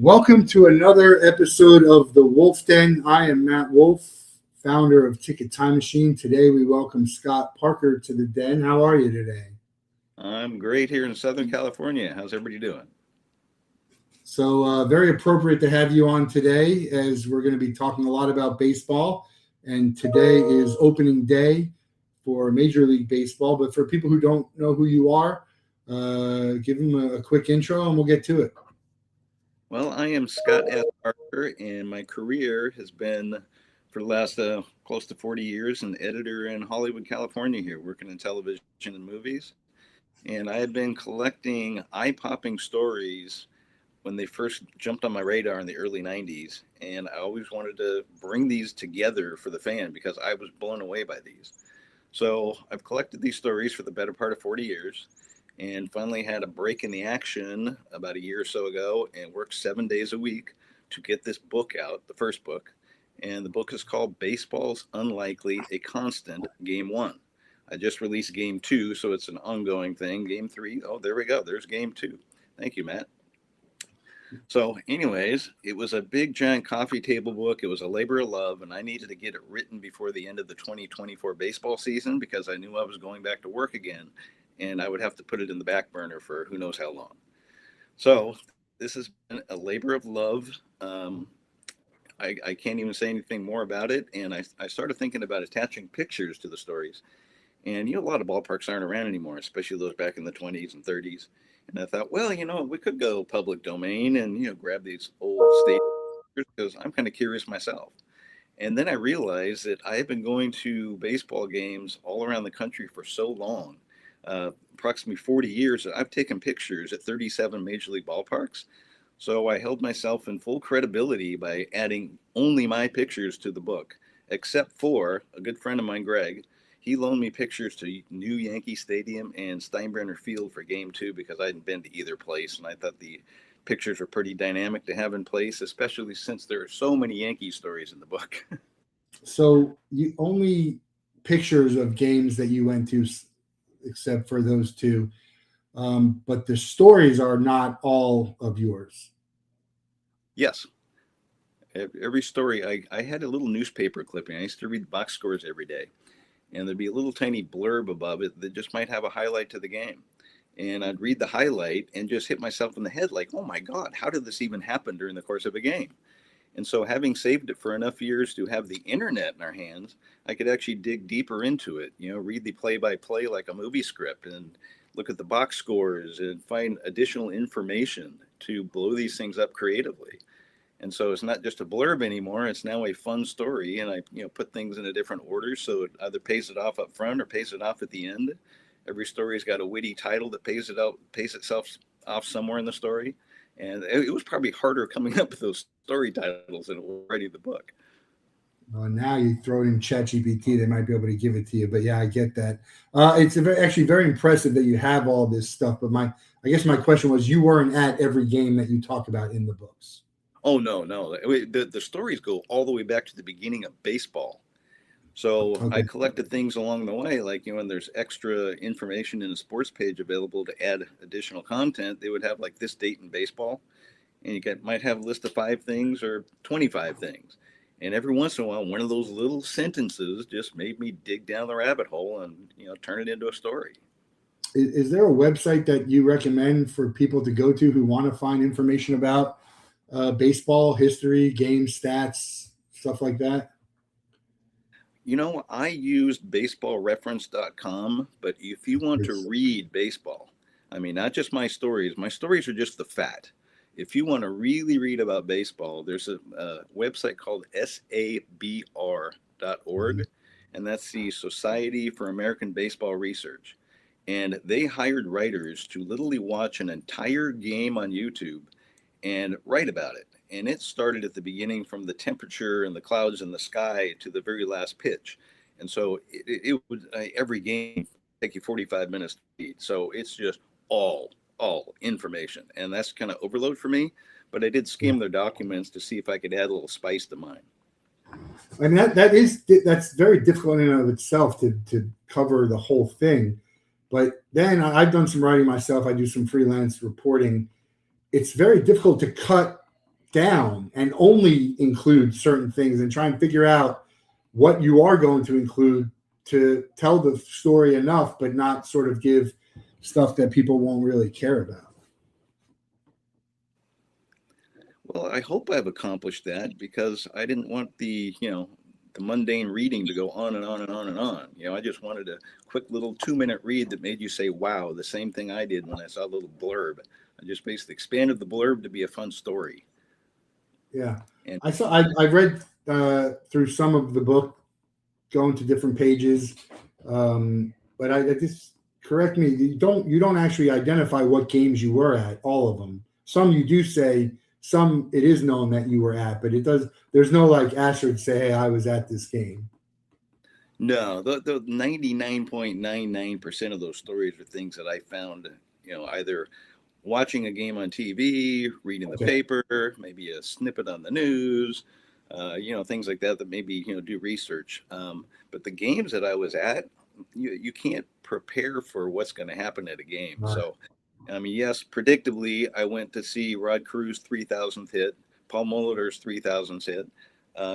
Welcome to another episode of the Wolff Den. I am Matt Wolff, founder of Ticket Time Machine. Today we welcome Scott Parker to the Den. How are you today? I'm great here in Southern California. How's everybody doing? So very appropriate to have you on today as we're going to be talking a lot about baseball. And today is opening day for Major League Baseball. But for people who don't know who you are, give them a quick intro and we'll get to it. Well, I am Scott S. Parker, and my career has been for the last close to 40 years an editor in Hollywood, California here, working in television and movies. And I had been collecting eye-popping stories when they first jumped on my radar in the early 90s. And I always wanted to bring these together for the fan because I was blown away by these. So I've collected these stories for the better part of 40 years. And finally had a break in the action about a year or so ago and worked 7 days a week to get this book out, the first book. And the book is called Baseball's Unlikely, a Constant, Game 1. I just released Game 2, so it's an ongoing thing. Game 3, oh, there we go. There's Game 2. Thank you, Matt. So anyways, it was a big, giant coffee table book. It was a labor of love, and I needed to get it written before the end of the 2024 baseball season because I knew I was going back to work again. And I would have to put it in the back burner for who knows how long. So this has been a labor of love. I can't even say anything more about it. And I started thinking about attaching pictures to the stories. And, a lot of ballparks aren't around anymore, especially those back in the 20s and 30s. And I thought, well, we could go public domain and, grab these old state because I'm kind of curious myself. And then I realized that I have been going to baseball games all around the country for so long. Approximately 40 years, I've taken pictures at 37 Major League ballparks. So I held myself in full credibility by adding only my pictures to the book, except for a good friend of mine, Greg. He loaned me pictures to New Yankee Stadium and Steinbrenner Field for Game 2 because I hadn't been to either place. And I thought the pictures were pretty dynamic to have in place, especially since there are so many Yankee stories in the book. So you only pictures of games that you went to, except for those two. But the stories are not all of yours. Yes. Every story, I had a little newspaper clipping. I used to read box scores every day. And there'd be a little tiny blurb above it that just might have a highlight to the game. And I'd read the highlight and just hit myself in the head like, oh my God, how did this even happen during the course of a game? And so having saved it for enough years to have the internet in our hands, I could actually dig deeper into it, read the play-by-play like a movie script and look at the box scores and find additional information to blow these things up creatively. And so it's not just a blurb anymore. It's now a fun story. And I, put things in a different order. So it either pays it off up front or pays it off at the end. Every story's got a witty title that pays itself off somewhere in the story. And it was probably harder coming up with those story titles than writing the book. Well, now you throw it in ChatGPT, they might be able to give it to you. But yeah, I get that. It's actually very impressive that you have all this stuff. But I guess my question was, you weren't at every game that you talk about in the books. Oh, no. The stories go all the way back to the beginning of baseball. So okay. I collected things along the way, like, when there's extra information in a sports page available to add additional content, they would have like this date in baseball. And you might have a list of 5 things or 25 things. And every once in a while, one of those little sentences just made me dig down the rabbit hole and, turn it into a story. Is there a website that you recommend for people to go to who want to find information about baseball, history, game stats, stuff like that? I used baseballreference.com, but if you want to read baseball, I mean, not just my stories are just the fat. If you want to really read about baseball, there's a website called sabr.org, and that's the Society for American Baseball Research. And they hired writers to literally watch an entire game on YouTube and write about it. And it started at the beginning from the temperature and the clouds in the sky to the very last pitch. And so it would every game take you 45 minutes to read. So it's just all information. And that's kind of overload for me. But I did skim their documents to see if I could add a little spice to mine. I mean, that's very difficult in and of itself to cover the whole thing. But then I've done some writing myself. I do some freelance reporting. It's very difficult to cut down and only include certain things and try and figure out what you are going to include to tell the story enough, but not sort of give stuff that people won't really care about. Well, I hope I've accomplished that because I didn't want the mundane reading to go on and on and on and on. I just wanted a quick little 2-minute read that made you say, wow, the same thing I did when I saw a little blurb. I just basically expanded the blurb to be a fun story. Yeah. And I read through some of the book, going to different pages. But I just correct me. You don't actually identify what games you were at, all of them. Some you do say, some it is known that you were at, but there's no like asterisk say, hey, I was at this game. No, the 99.99% of those stories are things that I found, either watching a game on TV, reading the paper, maybe a snippet on the news, things like that maybe, do research. But the games that I was at, you can't prepare for what's going to happen at a game. Right. So, I mean, yes, predictably, I went to see Rod Crew's 3,000th hit, Paul Molitor's 3,000th hit,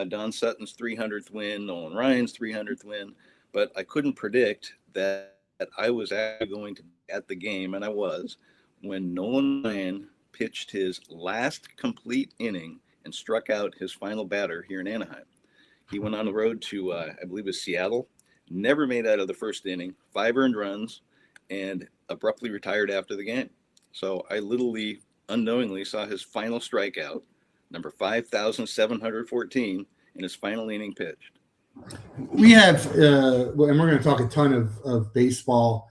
Don Sutton's 300th win, Nolan Ryan's 300th win, but I couldn't predict that I was actually going to be at the game, and I was, when Nolan Ryan pitched his last complete inning and struck out his final batter here in Anaheim. He went on the road to, I believe it was Seattle, never made out of the first inning, 5 earned runs, and abruptly retired after the game. So I literally, unknowingly, saw his final strikeout, number 5,714, in his final inning pitched. We have, and we're going to talk a ton of baseball.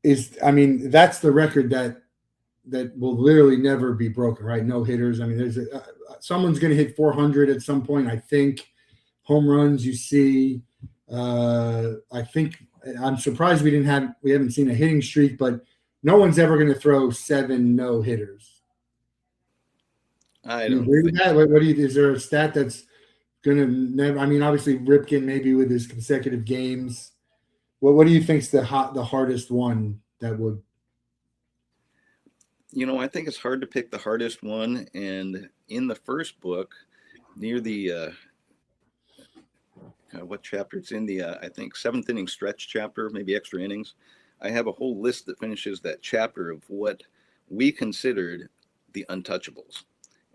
That's the record that will literally never be broken, right? No hitters. I mean, there's someone's going to hit 400 at some point. I think home runs you see. I think I'm surprised we haven't seen a hitting streak, but no one's ever going to throw 7 no hitters. I do you don't agree with that? What do you? Is there a stat that's going to never? I mean, obviously Ripken maybe with his consecutive games. What do you think's the hardest one that would? I think it's hard to pick the hardest one. And in the first book, near the what chapter it's in, the I think 7th inning stretch chapter, maybe extra innings, I have a whole list that finishes that chapter of what we considered the untouchables.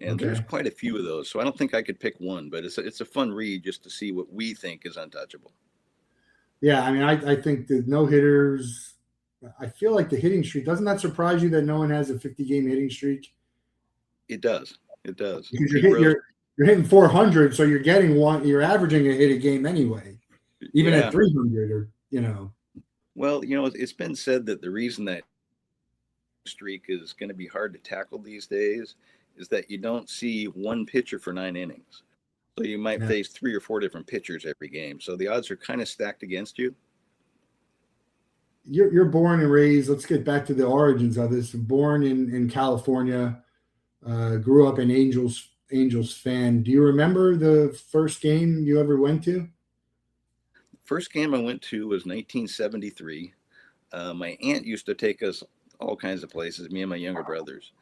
And there's quite a few of those. So I don't think I could pick one, but it's a fun read just to see what we think is untouchable. Yeah, I mean, I think the no hitters. I feel like the hitting streak, doesn't that surprise you that no one has a 50-game hitting streak? It does. It does. Because you're hitting 400, so you're getting one. You're averaging a hit a game anyway, even at 300, or Well, it's been said that the reason that streak is going to be hard to tackle these days is that you don't see one pitcher for 9 innings. So you might face 3 or 4 different pitchers every game. So the odds are kind of stacked against you. You're born and raised. Let's get back to the origins of this. Born in California, grew up an Angels fan. Do you remember the first game you ever went to? First game I went to was 1973. My aunt used to take us all kinds of places, me and my younger brothers.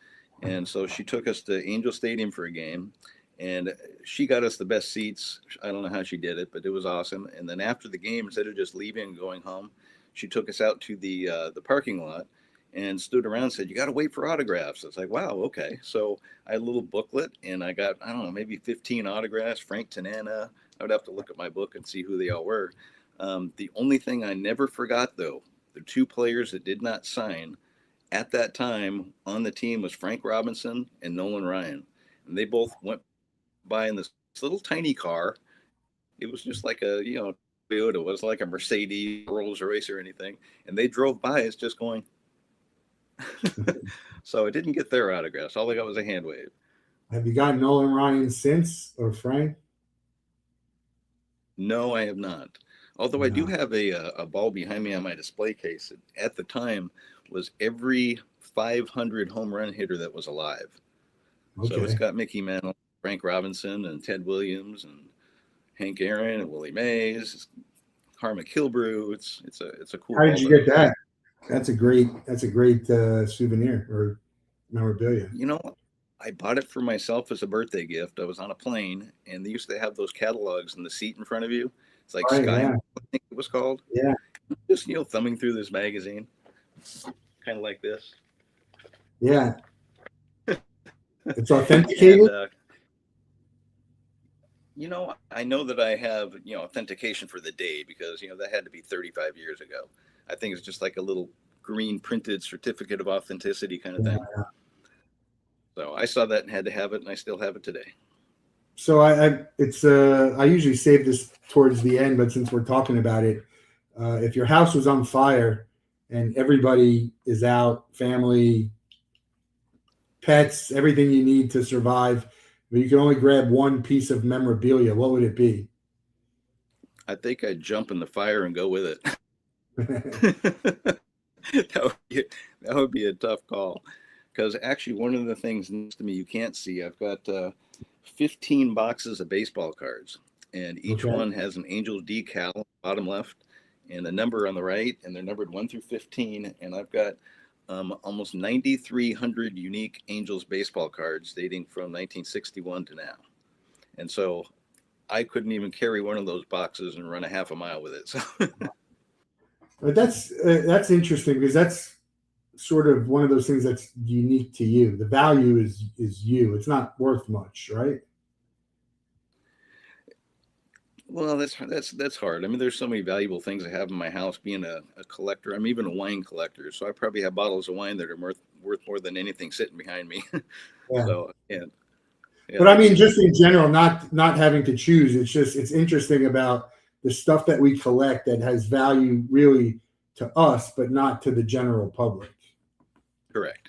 And so she took us to Angel Stadium for a game, and she got us the best seats. I don't know how she did it, but it was awesome. And then after the game, instead of just leaving and going home, she took us out to the parking lot and stood around and said, you got to wait for autographs. It's like, wow, okay. So I had a little booklet, and I got, I don't know, maybe 15 autographs. Frank Tanana. I would have to look at my book and see who they all were. The only thing I never forgot, though, the 2 players that did not sign at that time on the team was Frank Robinson and Nolan Ryan. And they both went by in this little tiny car. It was just like a, Toyota. It was like a Mercedes, Rolls Royce or anything. And they drove by us just going. So I didn't get their autographs. All I got was a hand wave. Have you gotten Nolan Ryan since, or Frank? No, I have not. Although I do have a ball behind me on my display case. At the time was every 500 home run hitter that was alive. Okay. So it's got Mickey Mantle, Frank Robinson, and Ted Williams, and Hank Aaron, and Willie Mays, Harmon Killebrew. It's a cool. How did you get that? That's a great souvenir or memorabilia. I bought it for myself as a birthday gift. I was on a plane, and they used to have those catalogs in the seat in front of you. It's like Right. Sky, Yeah. I think it was called. Yeah. Just thumbing through this magazine, kind of like this, Yeah. It's and authenticated. I know that I have authentication for the day because that had to be 35 years ago. I think it's just like a little green printed certificate of authenticity kind of thing. Yeah. So I saw that and had to have it, and I still have it today. So I usually save this towards the end, but since we're talking about it, if your house was on fire and everybody is out, family, pets, everything you need to survive, but you can only grab one piece of memorabilia, what would it be? I think I'd jump in the fire and go with it. That would be a tough call because actually one of the things next to me you can't see, I've got 15 boxes of baseball cards, and each Okay. one has an Angels decal bottom left and a number on the right, and they're numbered 1 through 15, and I've got almost 9,300 unique Angels baseball cards dating from 1961 to now. And so I couldn't even carry one of those boxes and run a half a mile with it. So But that's interesting because that's sort of one of those things that's unique to you. The value is you. It's not worth much, right? well, that's hard. I mean, there's so many valuable things I have in my house. Being a collector, I'm even a wine collector, so I probably have bottles of wine that are worth more than anything sitting behind me. Yeah. So yeah, But I that's mean, just in general, not having to choose. It's interesting about the stuff that we collect that has value really to us, but not to the general public. correct.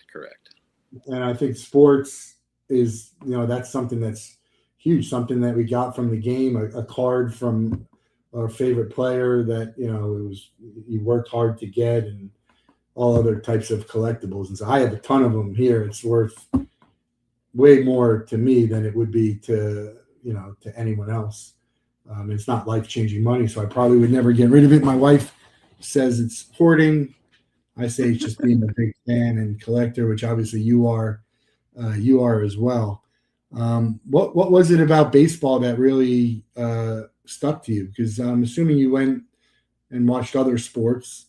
And I think sports is, that's something that's huge, something that we got from the game, a card from our favorite player that, it was, you worked hard to get, and all other types of collectibles. And so I have a ton of them here. It's worth way more to me than it would be to anyone else. It's not life-changing money, so I probably would never get rid of it. My wife says it's hoarding. I say it's just being a big fan and collector, which obviously you are. You are as well. What was it about baseball that really stuck to you? Because I'm assuming you went and watched other sports.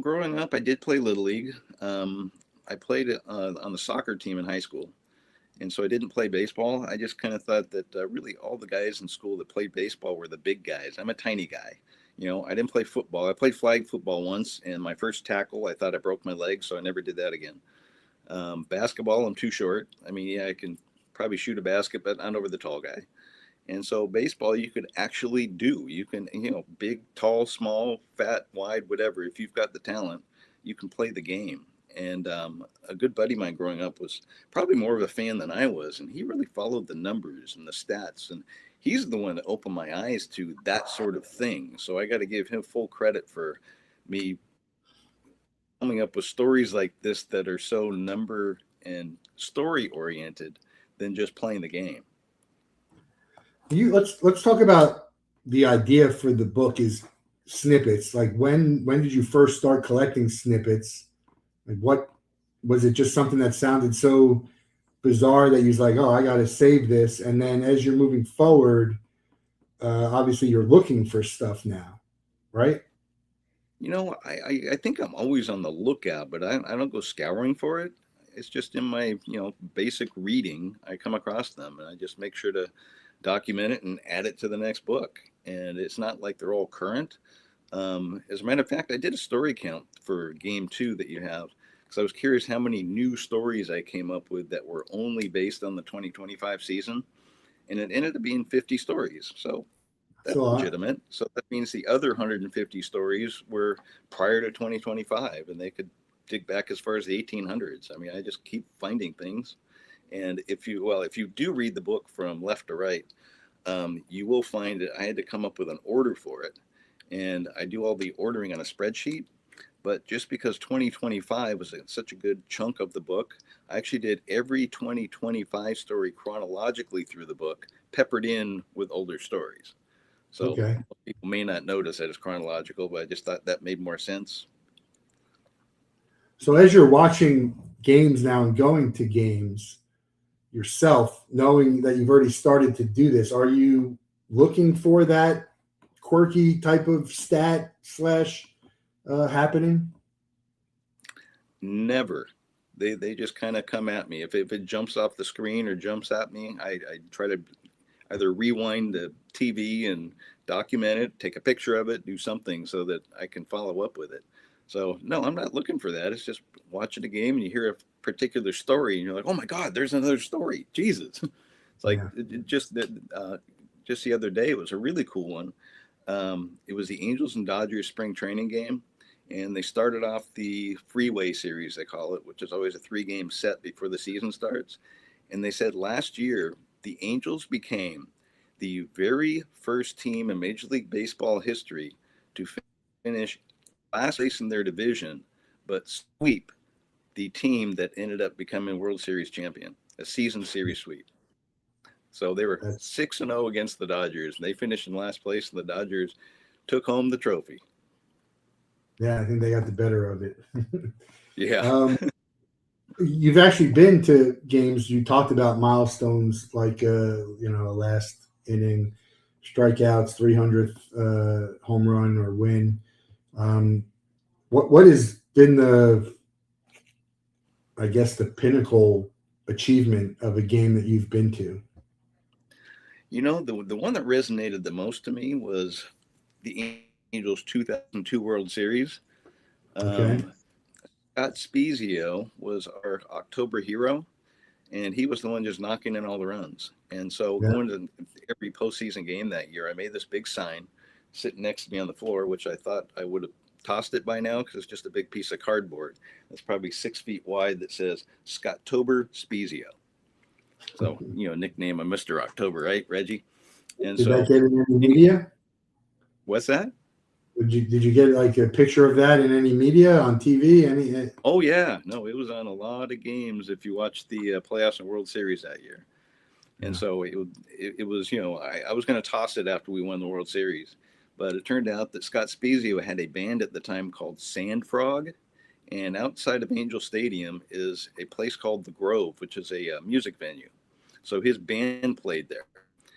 Growing up, I did play little league. I played on the soccer team in high school, and so I didn't play baseball. I just kind of thought that really all the guys in school that played baseball were the big guys. I'm a tiny guy. I didn't play football. I played flag football once, and my first tackle, I thought I broke my leg, so I never did that again. Basketball, I'm too short. I mean, yeah, I can probably shoot a basket, but I'm over the tall guy. And so baseball, you could actually do. You can, big, tall, small, fat, wide, whatever. If you've got the talent, you can play the game. And a good buddy of mine growing up was probably more of a fan than I was, and he really followed the numbers and the stats. And he's the one that opened my eyes to that sort of thing. So I got to give him full credit for me coming up with stories like this that are so number and story oriented than just playing the game. Let's talk about the idea for the book is snippets. Like when did you first start collecting snippets? Like what was it, just something that sounded so bizarre that you was like, oh, I got to save this? And then as you're moving forward, obviously you're looking for stuff now, right? I think I'm always on the lookout, but I don't go scouring for it. It's just in my, basic reading, I come across them and I just make sure to document it and add it to the next book. And it's not like they're all current. As a matter of fact, I did a story count for game 2 that you have because I was curious how many new stories I came up with that were only based on the 2025 season. And it ended up being 50 stories. So That's a that's lot. legitimate. So that means the other 150 stories were prior to 2025, and they could dig back as far as the 1800s. I mean, I just keep finding things. And if you do read the book from left to right, you will find that I had to come up with an order for it. And I do all the ordering on a spreadsheet. But just because 2025 was such a good chunk of the book, I actually did every 2025 story chronologically through the book, peppered in with older stories. So Okay. people may not notice that it's chronological, but I just thought that made more sense. So as you're watching games now and going to games yourself, knowing that you've already started to do this, are you looking for that quirky type of stat slash happening? Never. They just kind of come at me. If it jumps off the screen or jumps at me, I try to either rewind the TV and document it, take a picture of it, do something so that I can follow up with it. So no, I'm not looking for that. It's just watching a game and you hear a particular story and you're like, oh my God, there's another story. Jesus. It's like just the other day, it was a really cool one. It was the Angels and Dodgers spring training game. And they started off the freeway series, they call it, which is always a 3-game set before the season starts. And they said last year, the Angels became the very first team in Major League Baseball history to finish last place in their division, but sweep the team that ended up becoming World Series champion, a season series sweep. So they were 6-0 against the Dodgers. And they finished in last place, and the Dodgers took home the trophy. Yeah, I think they got the better of it. Yeah. You've actually been to games. You talked about milestones like last inning, strikeouts, 300th home run or win. What has been the pinnacle achievement of a game that you've been to? The one that resonated the most to me was the Angels 2002 World Series. Okay. Scott Spiezio was our October hero, and he was the one just knocking in all the runs. And so going to every postseason game that year, I made this big sign sitting next to me on the floor, which I thought I would have tossed it by now because it's just a big piece of cardboard. It's probably 6 feet wide that says Scottober Spiezio. So, nickname of Mr. October, right, Reggie? And Did that get in any media? What's that? Did you get like a picture of that in any media on TV? Oh yeah, no, it was on a lot of games. If you watched the playoffs and World Series that year, and so it was, I was going to toss it after we won the World Series, but it turned out that Scott Spiezio had a band at the time called Sand Frog, and outside of Angel Stadium is a place called the Grove, which is a music venue. So his band played there,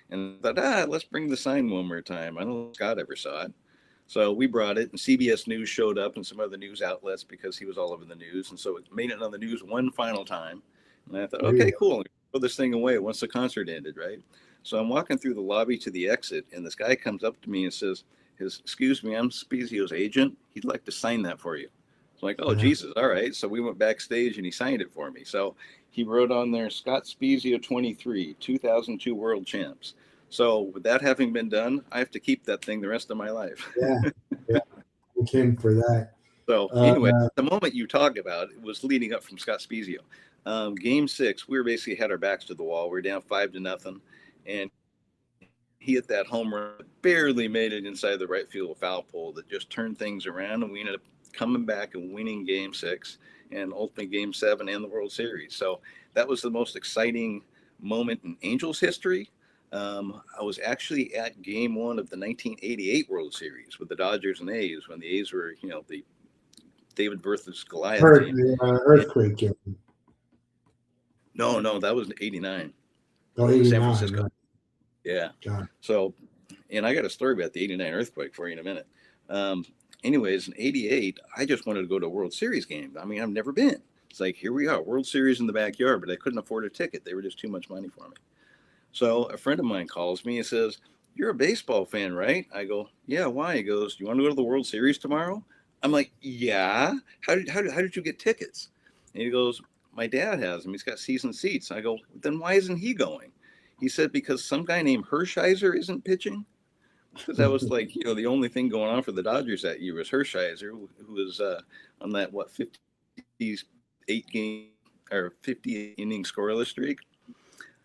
and I thought, let's bring the sign one more time. I don't know if Scott ever saw it. So we brought it, and CBS News showed up and some other news outlets because he was all over the news. And so it made it on the news one final time. And I thought, okay, cool. Throw this thing away once the concert ended, right? So I'm walking through the lobby to the exit, and this guy comes up to me and says, excuse me, I'm Spiezio's agent. He'd like to sign that for you. It's like, oh, Jesus, all right. So we went backstage, and he signed it for me. So he wrote on there, Scott Spiezio 23, 2002 World Champs. So with that having been done, I have to keep that thing the rest of my life. Yeah. Thank him for that. So anyway, the moment you talk about it was leading up from Scott Spiezio. Game 6, we were basically had our backs to the wall. We were down 5-0, and he hit that home run, barely made it inside the right field foul pole that just turned things around, and we ended up coming back and winning Game 6 and ultimately Game 7 and the World Series. So that was the most exciting moment in Angels history. I was actually at Game 1 of the 1988 World Series with the Dodgers and A's when the A's were, the David versus Goliath team. Earthquake game. No, that was 89. Oh, 89. San Francisco. Right. Yeah. God. So, and I got a story about the 89 earthquake for you in a minute. Anyways, in 88, I just wanted to go to a World Series game. I mean, I've never been. It's like, here we are, World Series in the backyard, but I couldn't afford a ticket. They were just too much money for me. So a friend of mine calls me and says, you're a baseball fan, right? I go, yeah, why? He goes, do you want to go to the World Series tomorrow? I'm like, yeah. How did you get tickets? And he goes, my dad has them. He's got season seats. I go, then why isn't he going? He said, because some guy named Hershiser isn't pitching. Because that was like, the only thing going on for the Dodgers that year was Hershiser, who was on that, 58 game or 50 inning scoreless streak.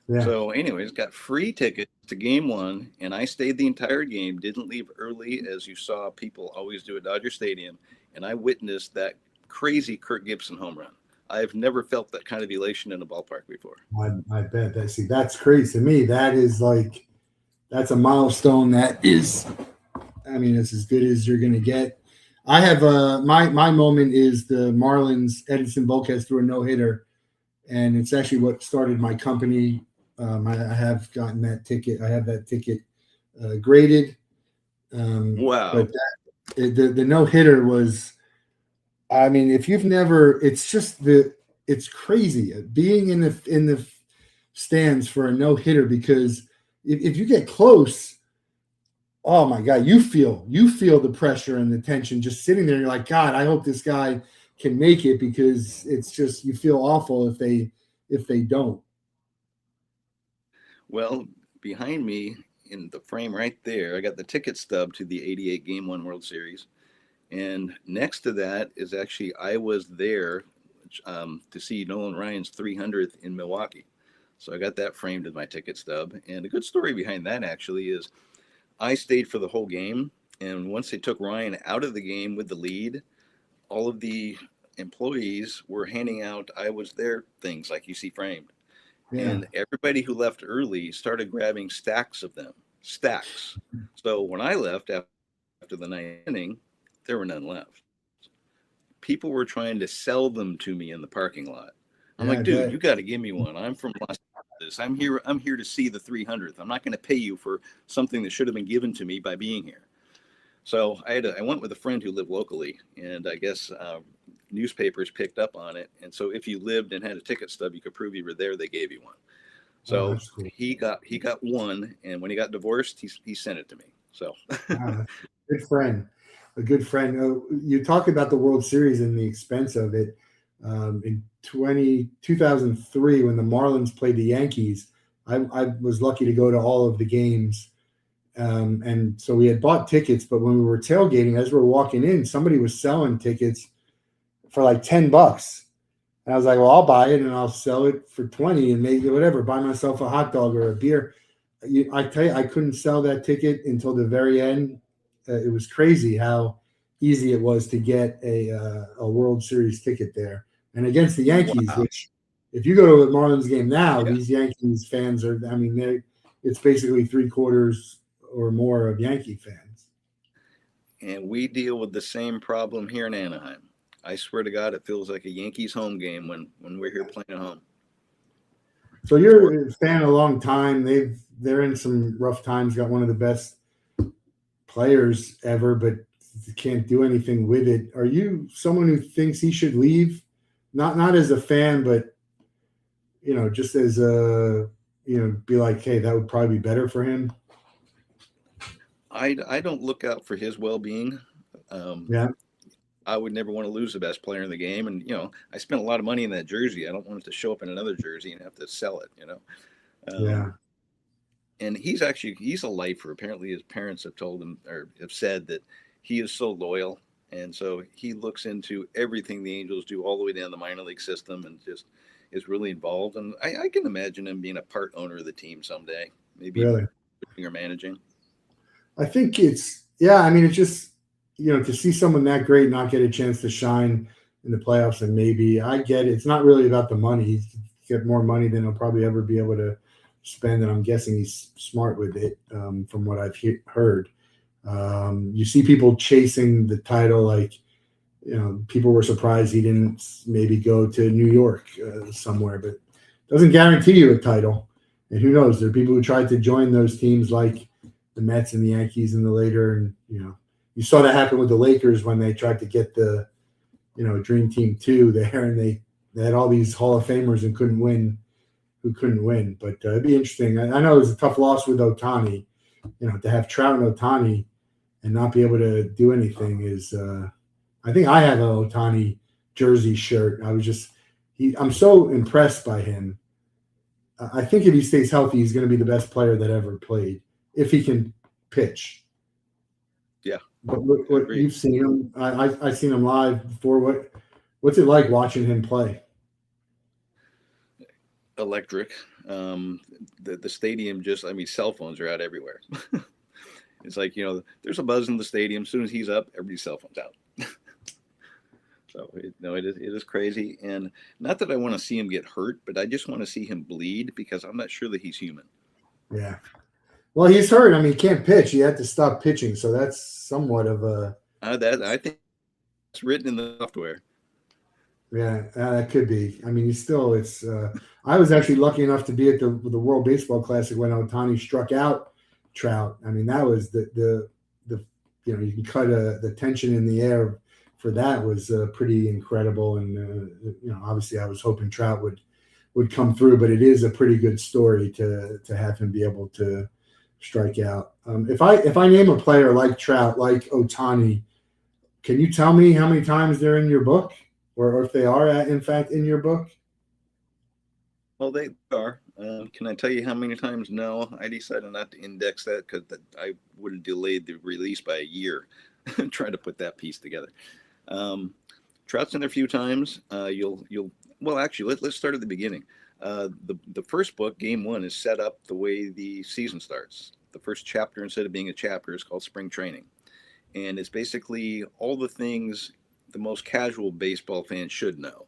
Yeah. So anyways, got free tickets to Game 1, and I stayed the entire game, didn't leave early, as you saw people always do at Dodger Stadium, and I witnessed that crazy Kirk Gibson home run. I've never felt that kind of elation in a ballpark before. I bet. That's crazy to me. That's a milestone that is, I mean, it's as good as you're going to get. I have my moment is the Marlins Edinson Volquez threw a no hitter, and it's actually what started my company. I have gotten that ticket. I have that ticket graded, Wow. but the no hitter was. I mean, if you've never, it's crazy being in the stands for a no hitter because if you get close, oh my god, you feel the pressure and the tension just sitting there. You're like, God, I hope this guy can make it because it's just you feel awful if they don't. Well, behind me in the frame right there, I got the ticket stub to the '88 Game One World Series, and next to that is actually I was there to see Nolan Ryan's 300th in Milwaukee. So I got that framed in my ticket stub. And a good story behind that actually is I stayed for the whole game. And once they took Ryan out of the game with the lead, all of the employees were handing out I was there things like you see framed. Yeah, And everybody who left early started grabbing stacks of them, stacks. So when I left after the ninth inning, there were none left. People were trying to sell them to me in the parking lot. I'm yeah, I like, dude, you bet. got to give me one. I'm from Los Angeles. I'm here to see the 300th. I'm not going to pay you for something that should have been given to me by being here. So I went with a friend who lived locally, and I guess newspapers picked up on it. And so if you lived and had a ticket stub, you could prove you were there. They gave you one. Oh, So that's cool. he got one, and when he got divorced, he sent it to me. So Wow, good friend, a good friend. You talk about the World Series and the expense of it. In 2003, when the Marlins played the Yankees, I was lucky to go to all of the games. And so we had bought tickets, but when we were tailgating, as we were walking in, somebody was selling tickets for like $10. And I was like, well, I'll buy it and I'll sell it for 20 and maybe whatever, buy myself a hot dog or a beer. I tell you, I couldn't sell that ticket until the very end. It was crazy how easy it was to get a World Series ticket there, and against the Yankees. wow, Which, if you go to a Marlins game now, yeah. these Yankees fans are. I mean, it's basically three-quarters or more of Yankee fans. And we deal with the same problem here in Anaheim. I swear to God, it feels like a Yankees home game when we're here playing at home. So For you're a fan a long time. They're in some rough times. Got one of the best players ever, but can't do anything with it. Are you someone who thinks he should leave? Not as a fan, but just as a be like, hey, that would probably be better for him. I don't look out for his well being. Um, Yeah, I would never want to lose the best player in the game, and I spent a lot of money in that jersey. I don't want it to show up in another jersey and have to sell it. yeah, And he's a lifer. Apparently, his parents have told him or have said that he is so loyal, and so he looks into everything the Angels do all the way down the minor league system, and just is really involved. And I can imagine him being a part owner of the team someday, maybe even really. coaching or managing. I think it's yeah. I mean, it's just to see someone that great not get a chance to shine in the playoffs, and maybe I get it. It's not really about the money. He's get more money than he'll probably ever be able to spend, and I'm guessing he's smart with it, from what I've heard. You see people chasing the title, like people were surprised he didn't maybe go to New York somewhere, but doesn't guarantee you a title. And who knows? There are people who tried to join those teams, like the Mets and the Yankees in the later, and you saw that happen with the Lakers when they tried to get the Dream Team 2 there, and they had all these Hall of Famers and couldn't win. Who couldn't win? But it'd be interesting. I know it was a tough loss with Otani. To have Trout and Otani and not be able to do anything is. I think I have an Otani jersey shirt. I'm so impressed by him. I think if he stays healthy, he's going to be the best player that ever played if he can pitch. Yeah, But what agreed. you've seen him, I've seen him live before. What's it like watching him play? Electric. Um, the stadium just, I mean, cell phones are out everywhere. It's like, there's a buzz in the stadium. As soon as he's up, everybody's cell phone's out. So, it is crazy. And not that I want to see him get hurt, but I just want to see him bleed because I'm not sure that he's human. Yeah. Well, he's hurt. I mean, he can't pitch. He had to stop pitching, so that's somewhat of a That I think written in the software. Yeah, that could be. I mean, he's still. It's. I was actually lucky enough to be at the World Baseball Classic when Ohtani struck out Trout. I mean, that was the you can cut the tension in the air for that was pretty incredible. And obviously, I was hoping Trout would come through, but it is a pretty good story to have him be able to strike out. If I name a player like Trout, like Ohtani, can you tell me how many times they're in your book? Or if they are, in fact, in your book? Well, they are. Can I tell you how many times? No, I decided not to index that because I would have delayed the release by a year trying to put that piece together. Trout's in there a few times. Well, actually, let's start at the beginning. The first book, Game 1, is set up the way the season starts. The first chapter, instead of being a chapter, is called Spring Training. And it's basically all the things the most casual baseball fan should know.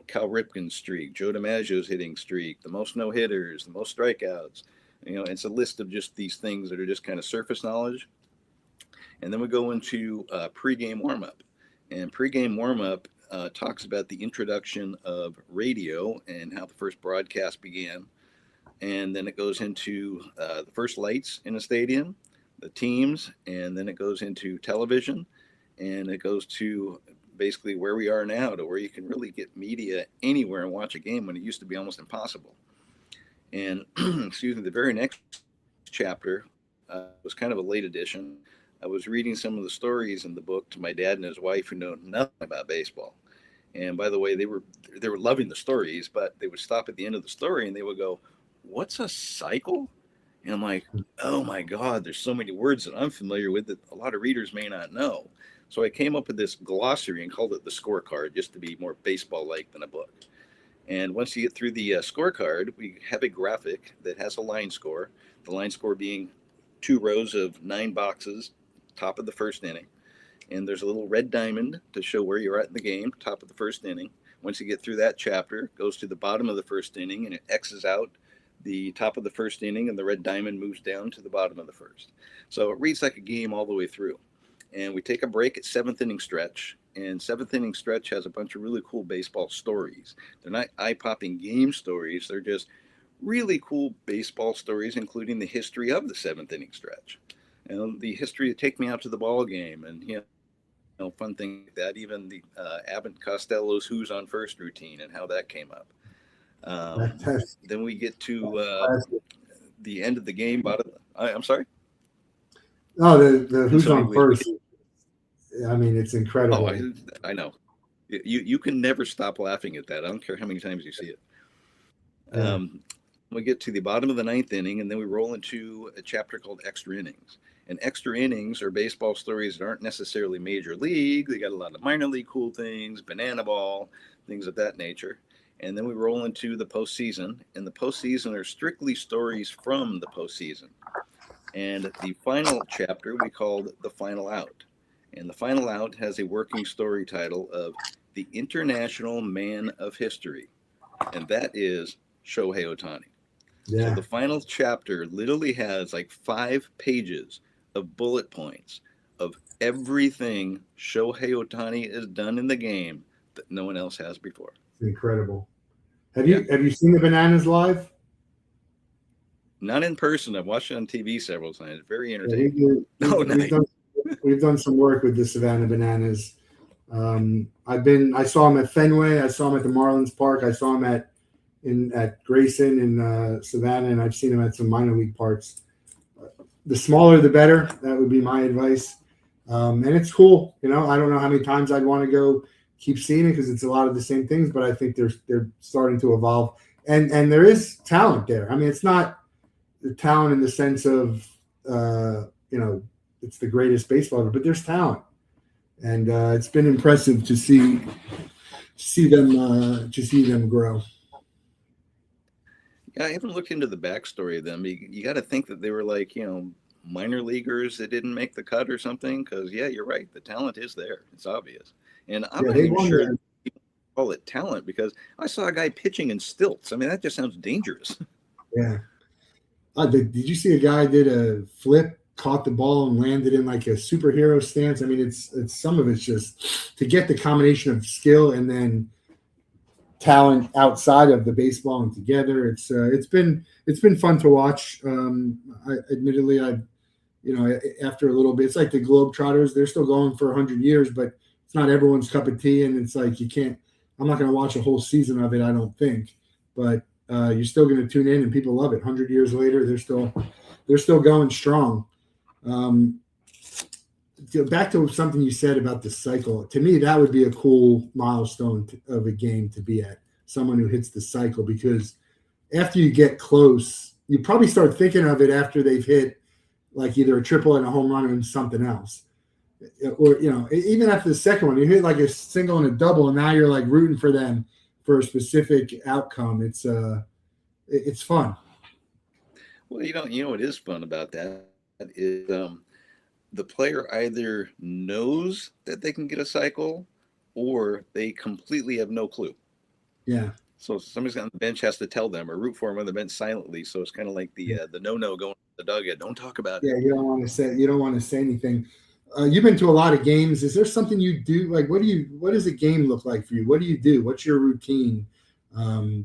Cal Ripken's streak, Joe DiMaggio's hitting streak, the most no-hitters, the most strikeouts. It's a list of just these things that are just kind of surface knowledge. And then we go into pregame warm-up. And pregame warm-up talks about the introduction of radio and how the first broadcast began. And then it goes into the first lights in a stadium, the teams, and then it goes into television. And it goes to basically where we are now, to where you can really get media anywhere and watch a game when it used to be almost impossible. And excuse me, the very next chapter was kind of a late edition. I was reading some of the stories in the book to my dad and his wife, who know nothing about baseball. And by the way, they were loving the stories, but they would stop at the end of the story and they would go, "What's a cycle?" And I'm like, "Oh my God, there's so many words that I'm familiar with that a lot of readers may not know." So I came up with this glossary and called it the scorecard, just to be more baseball-like than a book. And once you get through the scorecard, we have a graphic that has a line score, the line score being 2 rows of 9 boxes, top of the first inning. And there's a little red diamond to show where you're at in the game, top of the first inning. Once you get through that chapter, it goes to the bottom of the first inning, and it X's out the top of the first inning, and the red diamond moves down to the bottom of the first. So it reads like a game all the way through. And we take a break at 7th inning stretch. And 7th inning stretch has a bunch of really cool baseball stories. They're not eye-popping game stories. They're just really cool baseball stories, including the history of the 7th inning stretch. The history of Take Me Out to the Ball Game, and fun things like that. Even the Abbott Costello's Who's on First routine and how that came up. Then we get to the end of the game. I'm sorry? Oh, the Who's on First. I mean, it's incredible. Oh, I know. You can never stop laughing at that. I don't care how many times you see it. Yeah. We get to the bottom of the 9th inning, and then we roll into a chapter called Extra Innings. And extra innings are baseball stories that aren't necessarily major league. They got a lot of minor league cool things, banana ball, things of that nature. And then we roll into the postseason, and the postseason are strictly stories from the postseason. And the final chapter we called The Final Out. And The Final Out has a working story title of The International Man of History. And that is Shohei Ohtani. Yeah. So the final chapter literally has like 5 pages of bullet points of everything Shohei Ohtani has done in the game that no one else has before. It's incredible. Have you seen the Bananas live? Not in person. I've watched it on TV several times. Very entertaining. We've done some work with the Savannah Bananas. I saw him at Fenway. I saw him at the Marlins Park. I saw him at Grayson in Savannah, and I've seen him at some minor league parks. The smaller, the better. That would be my advice. And it's cool. I don't know how many times I'd want to go keep seeing it because it's a lot of the same things, but I think they're starting to evolve. And there is talent there. I mean, it's not the talent in the sense of, it's the greatest baseball ever, but there's talent. And it's been impressive to see them grow. Yeah, I haven't looked into the backstory of them. You got to think that they were like, minor leaguers that didn't make the cut or something. Because, yeah, you're right. The talent is there. It's obvious. And I'm not even sure people call it talent because I saw a guy pitching in stilts. I mean, that just sounds dangerous. Yeah. Did you see a guy did a flip caught the ball and landed in like a superhero stance. I mean, it's some of it's just to get the combination of skill and then talent outside of the baseball and together. It's been fun to watch. Admittedly, after a little bit, it's like the Globetrotters. They're still going for 100 years, but it's not everyone's cup of tea. And it's like you can't. I'm not going to watch a whole season of it. I don't think, but you're still going to tune in, and people love it. 100 years later, they're still going strong. Um, Back to something you said about the cycle. To me, that would be a cool milestone of a game to be at. Someone who hits the cycle, because after you get close, you probably start thinking of it after they've hit like either a triple and a home run and something else, or even after the second one, you hit like a single and a double, and now you're like rooting for them for a specific outcome. It's fun. Well, what is fun about that is the player either knows that they can get a cycle or they completely have no clue. Yeah. So somebody's on the bench has to tell them or root for them on the bench silently. So it's kind of like the no going to the dugout. Don't talk about it. Yeah, you don't want to say anything. You've been to a lot of games. Is there something you do? Like, what does a game look like for you? What do you do? What's your routine?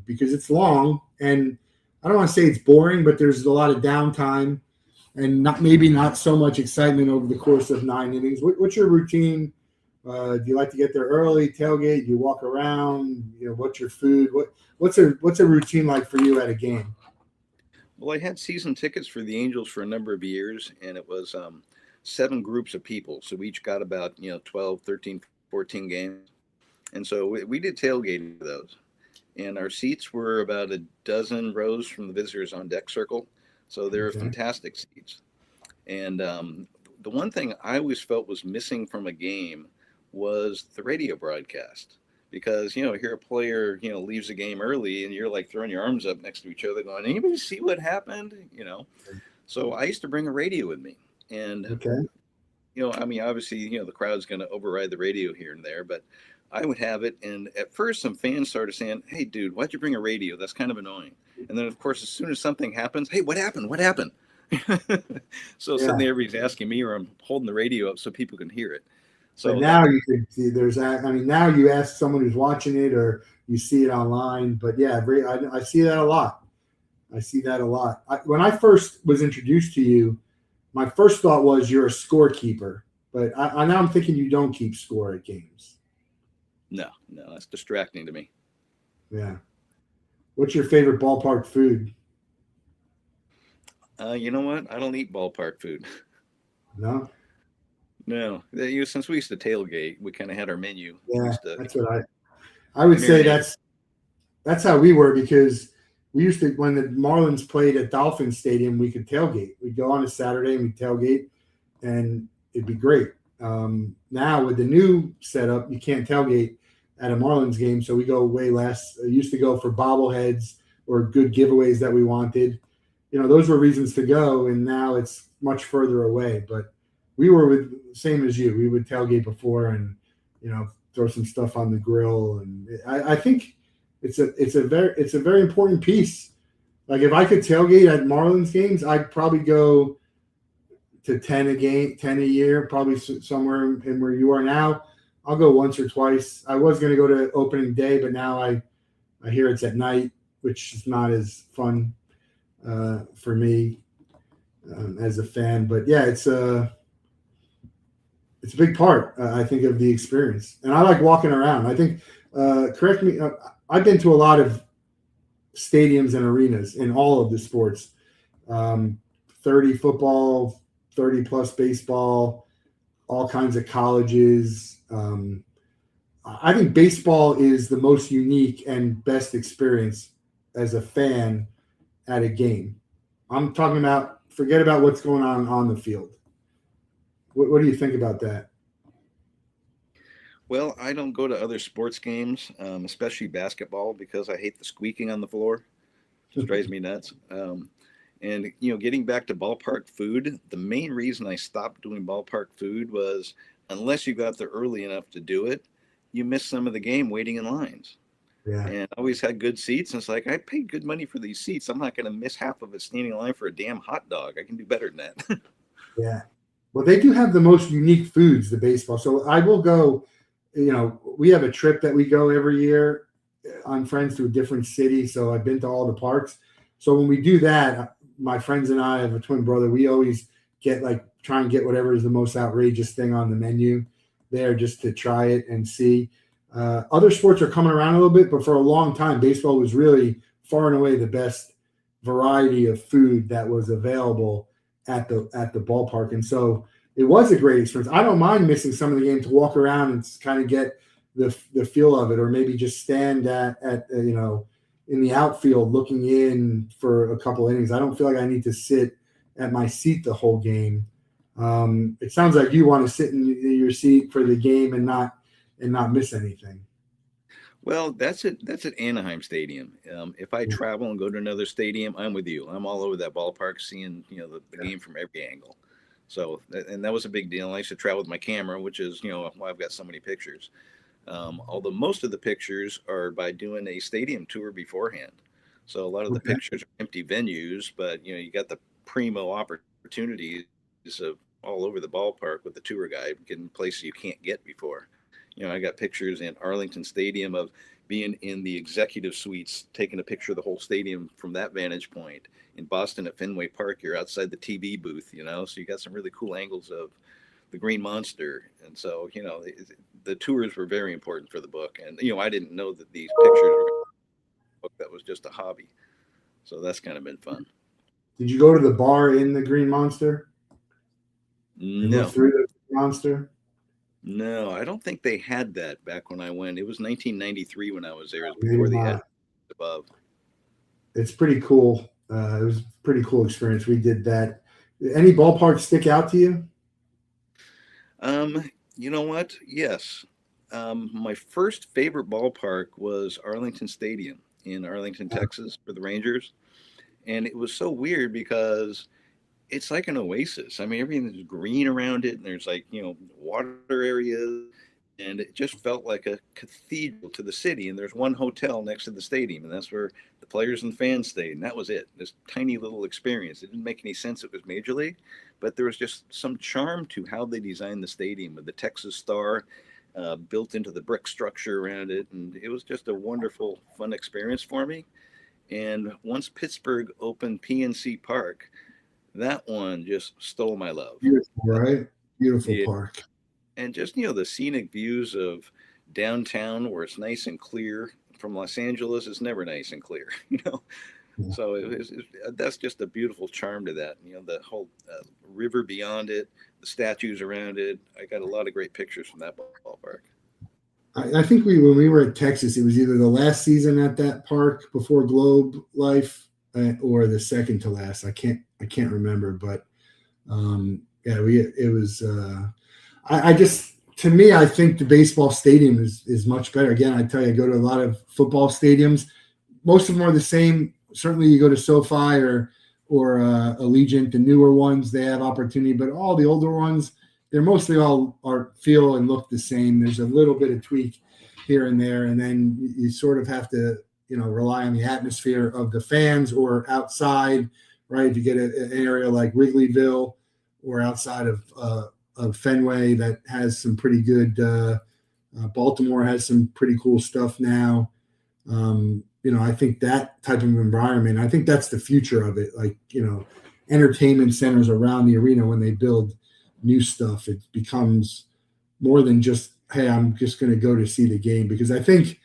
Because it's long, and I don't want to say it's boring, but there's a lot of downtime and maybe not so much excitement over the course of 9 innings. What's your routine? Do you like to get there early, tailgate? Do you walk around? What's your food? What's a routine like for you at a game? Well, I had season tickets for the Angels for a number of years, and it was 7 groups of people. So we each got about 12, 13, 14 games. And so we did tailgating for those. And our seats were about a dozen rows from the visitors on deck circle. So they were fantastic seats. And the one thing I always felt was missing from a game was the radio broadcast. Because, here a player, leaves a game early and you're like throwing your arms up next to each other going, anybody see what happened? So I used to bring a radio with me. And, obviously, the crowd's going to override the radio here and there, but I would have it. And at first, some fans started saying, hey, dude, why'd you bring a radio? That's kind of annoying. And then, of course, as soon as something happens, hey, what happened? What happened? Suddenly everybody's asking me, or I'm holding the radio up so people can hear it. So now you can see now you ask someone who's watching it or you see it online. But yeah, I see that a lot. When I first was introduced to you, my first thought was you're a scorekeeper. But now I'm thinking you don't keep score at games. No, that's distracting to me. Yeah. What's your favorite ballpark food? You know what? I don't eat ballpark food. No? No. Since we used to tailgate, we kind of had our menu. Yeah, that's what I would say that's how we were, because we used to, when the Marlins played at Dolphin Stadium, we could tailgate. We'd go on a Saturday and we'd tailgate, and it'd be great. Now with the new setup, you can't tailgate at a Marlins game, so we go way less. I used to go for bobbleheads or good giveaways that we wanted. Those were reasons to go, and now it's much further away. But we were same as you. We would tailgate before and throw some stuff on the grill, and I think it's a very important piece. Like if I could tailgate at Marlins games, I'd probably go to 10 a year, probably somewhere in where you are now. I'll go once or twice. I was going to go to opening day, but now I hear it's at night, which is not as fun for me as a fan. But yeah, it's a big part, I think, of the experience. And I like walking around. I think, correct me, I've been to a lot of stadiums and arenas in all of the sports. 30 football, 30 plus baseball, all kinds of colleges. I think baseball is the most unique and best experience as a fan at a game. I'm talking about, forget about what's going on the field. What do you think about that? Well, I don't go to other sports games, especially basketball, because I hate the squeaking on the floor. It just drives me nuts. And, getting back to ballpark food, the main reason I stopped doing ballpark food was unless you got there early enough to do it, you miss some of the game waiting in lines. Yeah. And I always had good seats. And it's like, I paid good money for these seats. I'm not going to miss half of it standing in line for a damn hot dog. I can do better than that. Yeah. Well, they do have the most unique foods, the baseball. So I will go, we have a trip that we go every year on friends to a different city. So I've been to all the parks. So when we do that, my friends and I have a twin brother. We always get try and get whatever is the most outrageous thing on the menu there just to try it and see. Other sports are coming around a little bit, but for a long time, baseball was really far and away the best variety of food that was available at the ballpark. And so it was a great experience. I don't mind missing some of the game to walk around and kind of get the feel of it, or maybe just stand at in the outfield looking in for a couple innings. I don't feel like I need to sit at my seat the whole game. It sounds like you want to sit in your seat for the game and not miss anything. Well, that's it. That's at Anaheim Stadium. If I Yeah. travel and go to another stadium, I'm with you. I'm all over that ballpark, seeing the game from every angle. So, and that was a big deal. I used to travel with my camera, which is why I've got so many pictures. Although most of the pictures are by doing a stadium tour beforehand. So a lot of the Okay. pictures are empty venues, but you got the primo opportunities of all over the ballpark with the tour guide, getting places you can't get before. I got pictures in Arlington Stadium of being in the executive suites, taking a picture of the whole stadium from that vantage point. In Boston at Fenway Park, you're outside the TV booth, so you got some really cool angles of the Green Monster. And so, the tours were very important for the book. And, I didn't know that these pictures were going to be a book that was just a hobby. So that's kind of been fun. Did you go to the bar in the Green Monster and look No, through the monster? no, I don't think they had that back when I went. It was 1993 when I was there. It was Maybe before they had not. above. It's pretty cool. It was a pretty cool experience. We did that. Any ballparks stick out to you? You know what? Yes. My first favorite ballpark was Arlington Stadium in Arlington, Texas for the Rangers. And it was so weird because it's like an oasis. I mean, everything's green around it, and there's water areas, and it just felt like a cathedral to the city. And there's one hotel next to the stadium, and that's where the players and fans stayed. And that was it. This tiny little experience. It didn't make any sense. It was major league, but there was just some charm to how they designed the stadium with the Texas Star built into the brick structure around it, and it was just a wonderful, fun experience for me. And once Pittsburgh opened PNC Park, that one just stole my love. Beautiful, right? Beautiful Yeah. park. And just, the scenic views of downtown where it's nice and clear. From Los Angeles, it's never nice and clear, Yeah. So that's just a beautiful charm to that. The whole river beyond it, the statues around it. I got a lot of great pictures from that ballpark. I think when we were at Texas, it was either the last season at that park before Globe Life or the second to last. I can't remember, but yeah, it was. I just, to me, I think the baseball stadium is much better. Again, I tell you, I go to a lot of football stadiums. Most of them are the same. Certainly, you go to SoFi or Allegiant, the newer ones, they have opportunity, but all the older ones, they're mostly all feel and look the same. There's a little bit of tweak here and there, and then you sort of have to rely on the atmosphere of the fans or outside, right? If you get an area like Wrigleyville or outside of Fenway that has some pretty good. Baltimore has some pretty cool stuff now. I think that type of environment, I think that's the future of it. Like, entertainment centers around the arena, when they build new stuff, it becomes more than just, hey, I'm just going to go to see the game. Because I think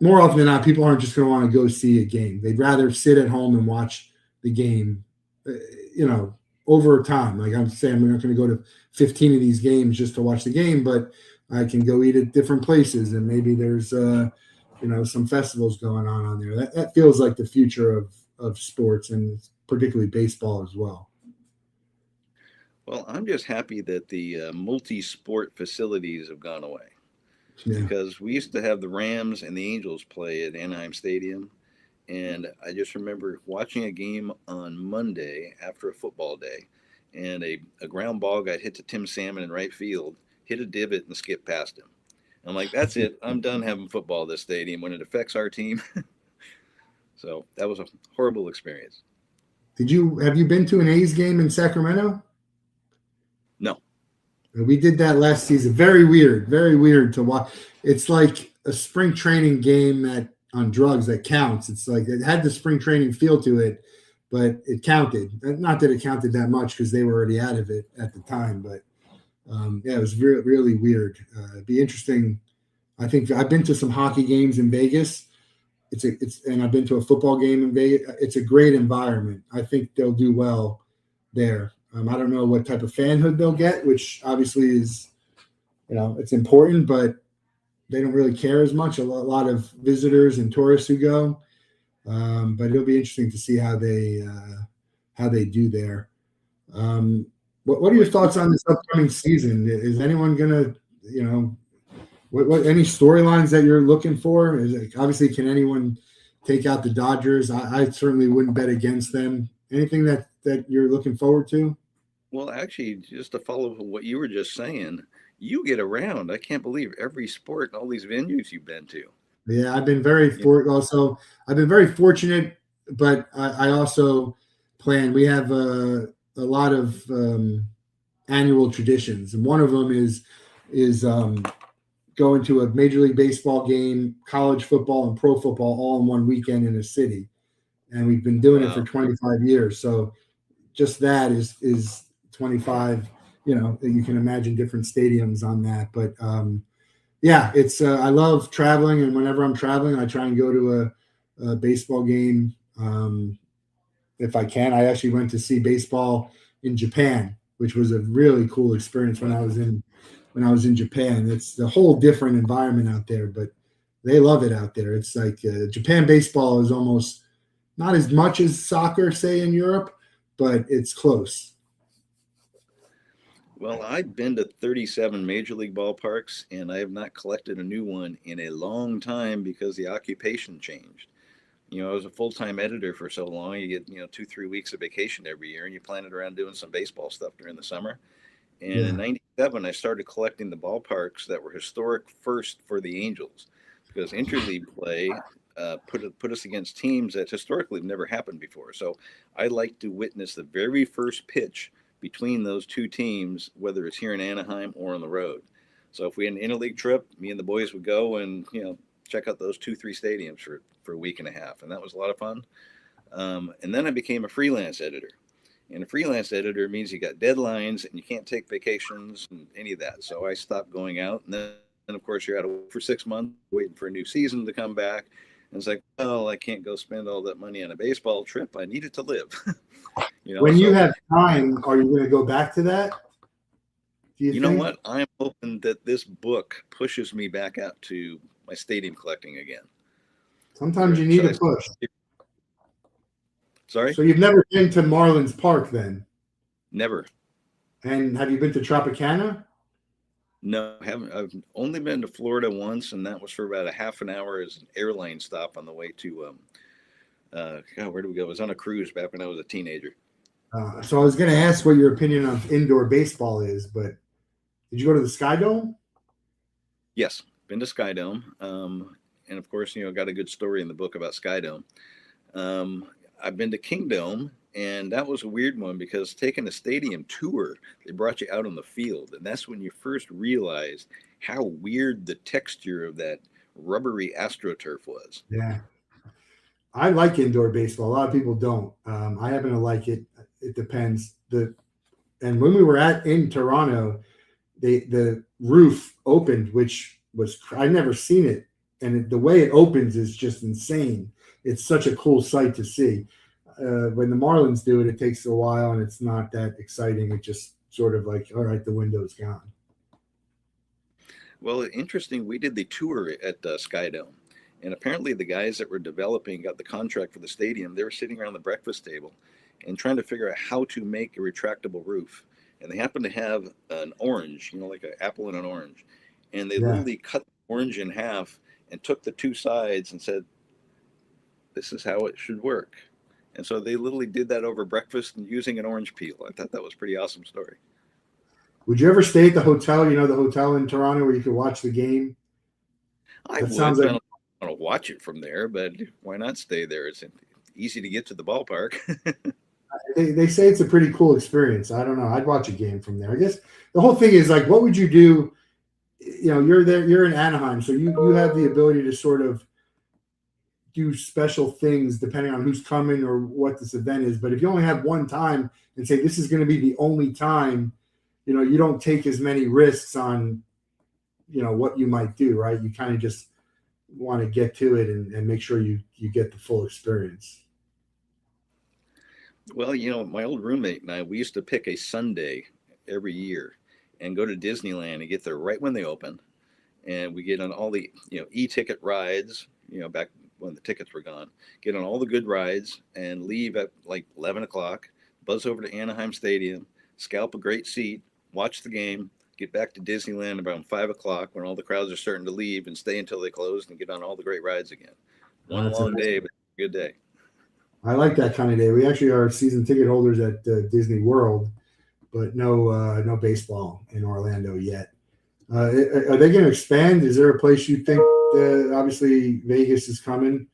more often than not, people aren't just going to want to go see a game. They'd rather sit at home and watch the game, over time. Like I'm saying, I'm not going to go to 15 of these games just to watch the game, but I can go eat at different places, and maybe there's some festivals going on there. That feels like the future of sports, and particularly baseball as well. Well, I'm just happy that the multi-sport facilities have gone away, Yeah. because we used to have the Rams and the Angels play at Anaheim Stadium. And I just remember watching a game on Monday after a football day, and a ground ball got hit to Tim Salmon in right field, hit a divot, and skipped past him. I'm like, that's it. I'm done having football at this stadium when it affects our team. So that was a horrible experience. Have you been to an A's game in Sacramento? We did that last season. Very weird to watch. It's like a spring training game that on drugs that counts. It's like it had the spring training feel to it, but it counted. Not that it counted that much because they were already out of it at the time, but yeah, it was really weird. It'd be interesting. I think I've been to some hockey games in Vegas. And I've been to a football game in Vegas. It's a great environment. I think they'll do well there. I don't know what type of fanhood they'll get, which obviously is, it's important, but they don't really care as much. A lot of visitors and tourists who go, but it'll be interesting to see how they do there. What are your thoughts on this upcoming season? Is anyone gonna, what any storylines that you're looking for? Is it, obviously, can anyone take out the Dodgers? I certainly wouldn't bet against them. Anything that you're looking forward to? Well, actually, just to follow what you were just saying, you get around. I can't believe every sport and all these venues you've been to. Yeah, I've been I've been very fortunate, but I also plan. We have a lot of annual traditions, and one of them is going to a Major League Baseball game, college football, and pro football all in one weekend in a city, and we've been doing it for 25 years. So just that is 25. You can imagine different stadiums on that, but yeah, it's I love traveling, and whenever I'm traveling, I try and go to a baseball game if I can. I actually went to see baseball in Japan, which was a really cool experience when I was in Japan. It's a whole different environment out there, but they love it out there. It's like Japan baseball is almost not as much as soccer, say in Europe, but it's close. Well, I've been to 37 major league ballparks, and I have not collected a new one in a long time because the occupation changed. I was a full-time editor for so long. You get, 2, 3 weeks of vacation every year, and you plan it around doing some baseball stuff during the summer. And in '97, I started collecting the ballparks that were historic first for the Angels, because interleague play put us against teams that historically have never happened before. So I like to witness the very first pitch between those two teams, whether it's here in Anaheim or on the road. So if we had an interleague trip, me and the boys would go and check out those 2, 3 stadiums for a week and a half, and that was a lot of fun. And then I became a freelance editor. And a freelance editor means you got deadlines and you can't take vacations and any of that. So I stopped going out. And then, of course, you're out for 6 months waiting for a new season to come back. And it's like, well, I can't go spend all that money on a baseball trip. I need it to live. When you have time, are you going to go back to that? You know what? I'm hoping that this book pushes me back out to my stadium collecting again. Sometimes you need a push. Sorry? So you've never been to Marlins Park then? Never. And have you been to Tropicana? No, I haven't. I've only been to Florida once, and that was for about a half an hour as an airline stop on the way to, where did we go? I was on a cruise back when I was a teenager. So I was going to ask what your opinion of indoor baseball is, but did you go to the Sky Dome? Yes, been to Sky Dome. And of course, got a good story in the book about Sky Dome. I've been to Kingdome, and that was a weird one because taking a stadium tour, they brought you out on the field, and that's when you first realized how weird the texture of that rubbery AstroTurf was. Yeah. I like indoor baseball. A lot of people don't. I happen to like it. It depends. And when we were in Toronto, the roof opened, which was I'd never seen it, and the way it opens is just insane. It's such a cool sight to see. When the Marlins do it, it takes a while, and it's not that exciting. It just sort of like, all right, the window's gone. Well, interesting. We did the tour at Sky Dome. And apparently the guys that were developing got the contract for the stadium. They were sitting around the breakfast table and trying to figure out how to make a retractable roof. And they happened to have an orange, like an apple and an orange. And they literally cut the orange in half and took the two sides and said, this is how it should work. And so they literally did that over breakfast and using an orange peel. I thought that was a pretty awesome story. Would you ever stay at the hotel, the hotel in Toronto where you could watch the game? I would. Sounds like... I don't want to watch it from there, but why not stay there? It's easy to get to the ballpark. they say it's a pretty cool experience. I don't know. I'd watch a game from there. I guess the whole thing is like, what would you do? You're there, you're in Anaheim, so you have the ability to sort of do special things depending on who's coming or what this event is. But if you only have one time and say this is going to be the only time, you don't take as many risks on, what you might do, right? You kind of just want to get to it and make sure you get the full experience. Well, my old roommate and I, we used to pick a Sunday every year and go to Disneyland and get there right when they open. And we get on all the, e-ticket rides, back when the tickets were gone, get on all the good rides and leave at like 11 o'clock, buzz over to Anaheim Stadium, scalp a great seat, watch the game, get back to Disneyland around 5 o'clock when all the crowds are starting to leave, and stay until they close and get on all the great rides again. One long day, but a good day. I like that kind of day. We actually are season ticket holders at Disney World, but no baseball in Orlando yet. Are they going to expand? Is there a place you think obviously Vegas is coming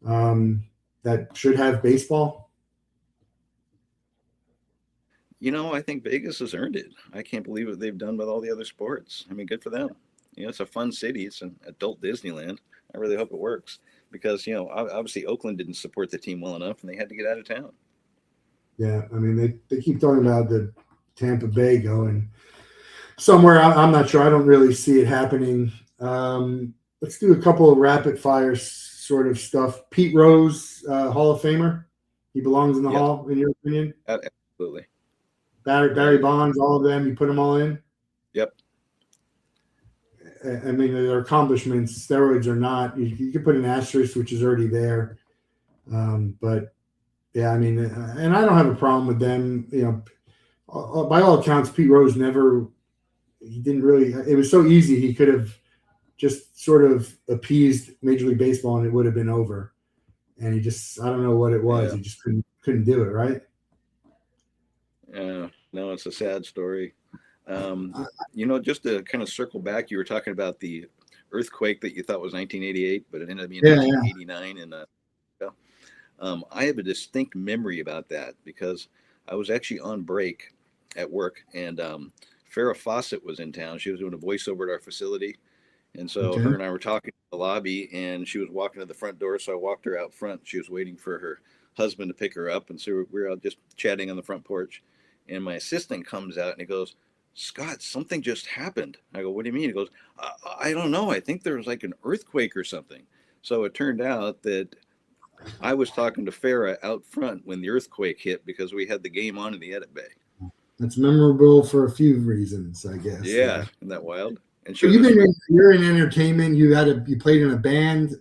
that should have baseball? I think Vegas has earned it. I can't believe what they've done with all the other sports. I mean, good for them. It's a fun city. It's an adult Disneyland. I really hope it works because, obviously Oakland didn't support the team well enough and they had to get out of town. Yeah. I mean, they keep talking about the Tampa Bay going somewhere. I'm not sure. I don't really see it happening. Let's do a couple of rapid fire sort of stuff. Pete Rose, Hall of Famer. He belongs in the Hall, in your opinion? Absolutely. Barry Bonds, all of them. You put them all in? Yep. I mean, their accomplishments, steroids or not, you could put an asterisk, which is already there. But, yeah, I mean, and I don't have a problem with them. By all accounts, Pete Rose he didn't really – it was so easy he could have just sort of appeased Major League Baseball and it would have been over. And he just – I don't know what it was. Yeah. He just couldn't do it, right? No, it's a sad story. Just to kind of circle back, you were talking about the earthquake that you thought was 1988, but it ended up being 1989. And I have a distinct memory about that because I was actually on break at work, and Farrah Fawcett was in town. She was doing a voiceover at our facility, and so her and I were talking in the lobby, and she was walking to the front door, so I walked her out front. She was waiting for her husband to pick her up, and so we were out just chatting on the front porch. And my assistant comes out and he goes, "Scott, something just happened." I go, "What do you mean?" He goes, I don't know. I think there was like an earthquake or something. So it turned out that I was talking to Farrah out front when the earthquake hit because we had the game on in the edit bay. That's memorable for a few reasons, I guess. Yeah. Isn't that wild? And so you're in entertainment. You played in a band.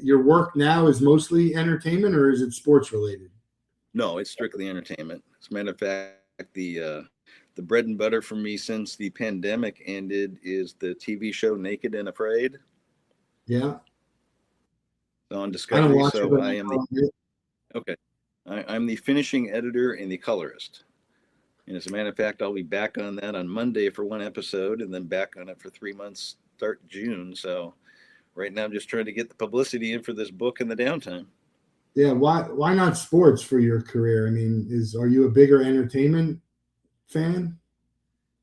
Your work now is mostly entertainment, or is it sports related? No, it's strictly entertainment. As a matter of fact, the bread and butter for me since the pandemic ended is the TV show Naked and Afraid. Yeah. On Discovery. I'm the finishing editor and the colorist. And as a matter of fact, I'll be back on that on Monday for one episode and then back on it for 3 months, start June. So right now I'm just trying to get the publicity in for this book in the downtime. Yeah, why not sports for your career? I mean, are you a bigger entertainment fan?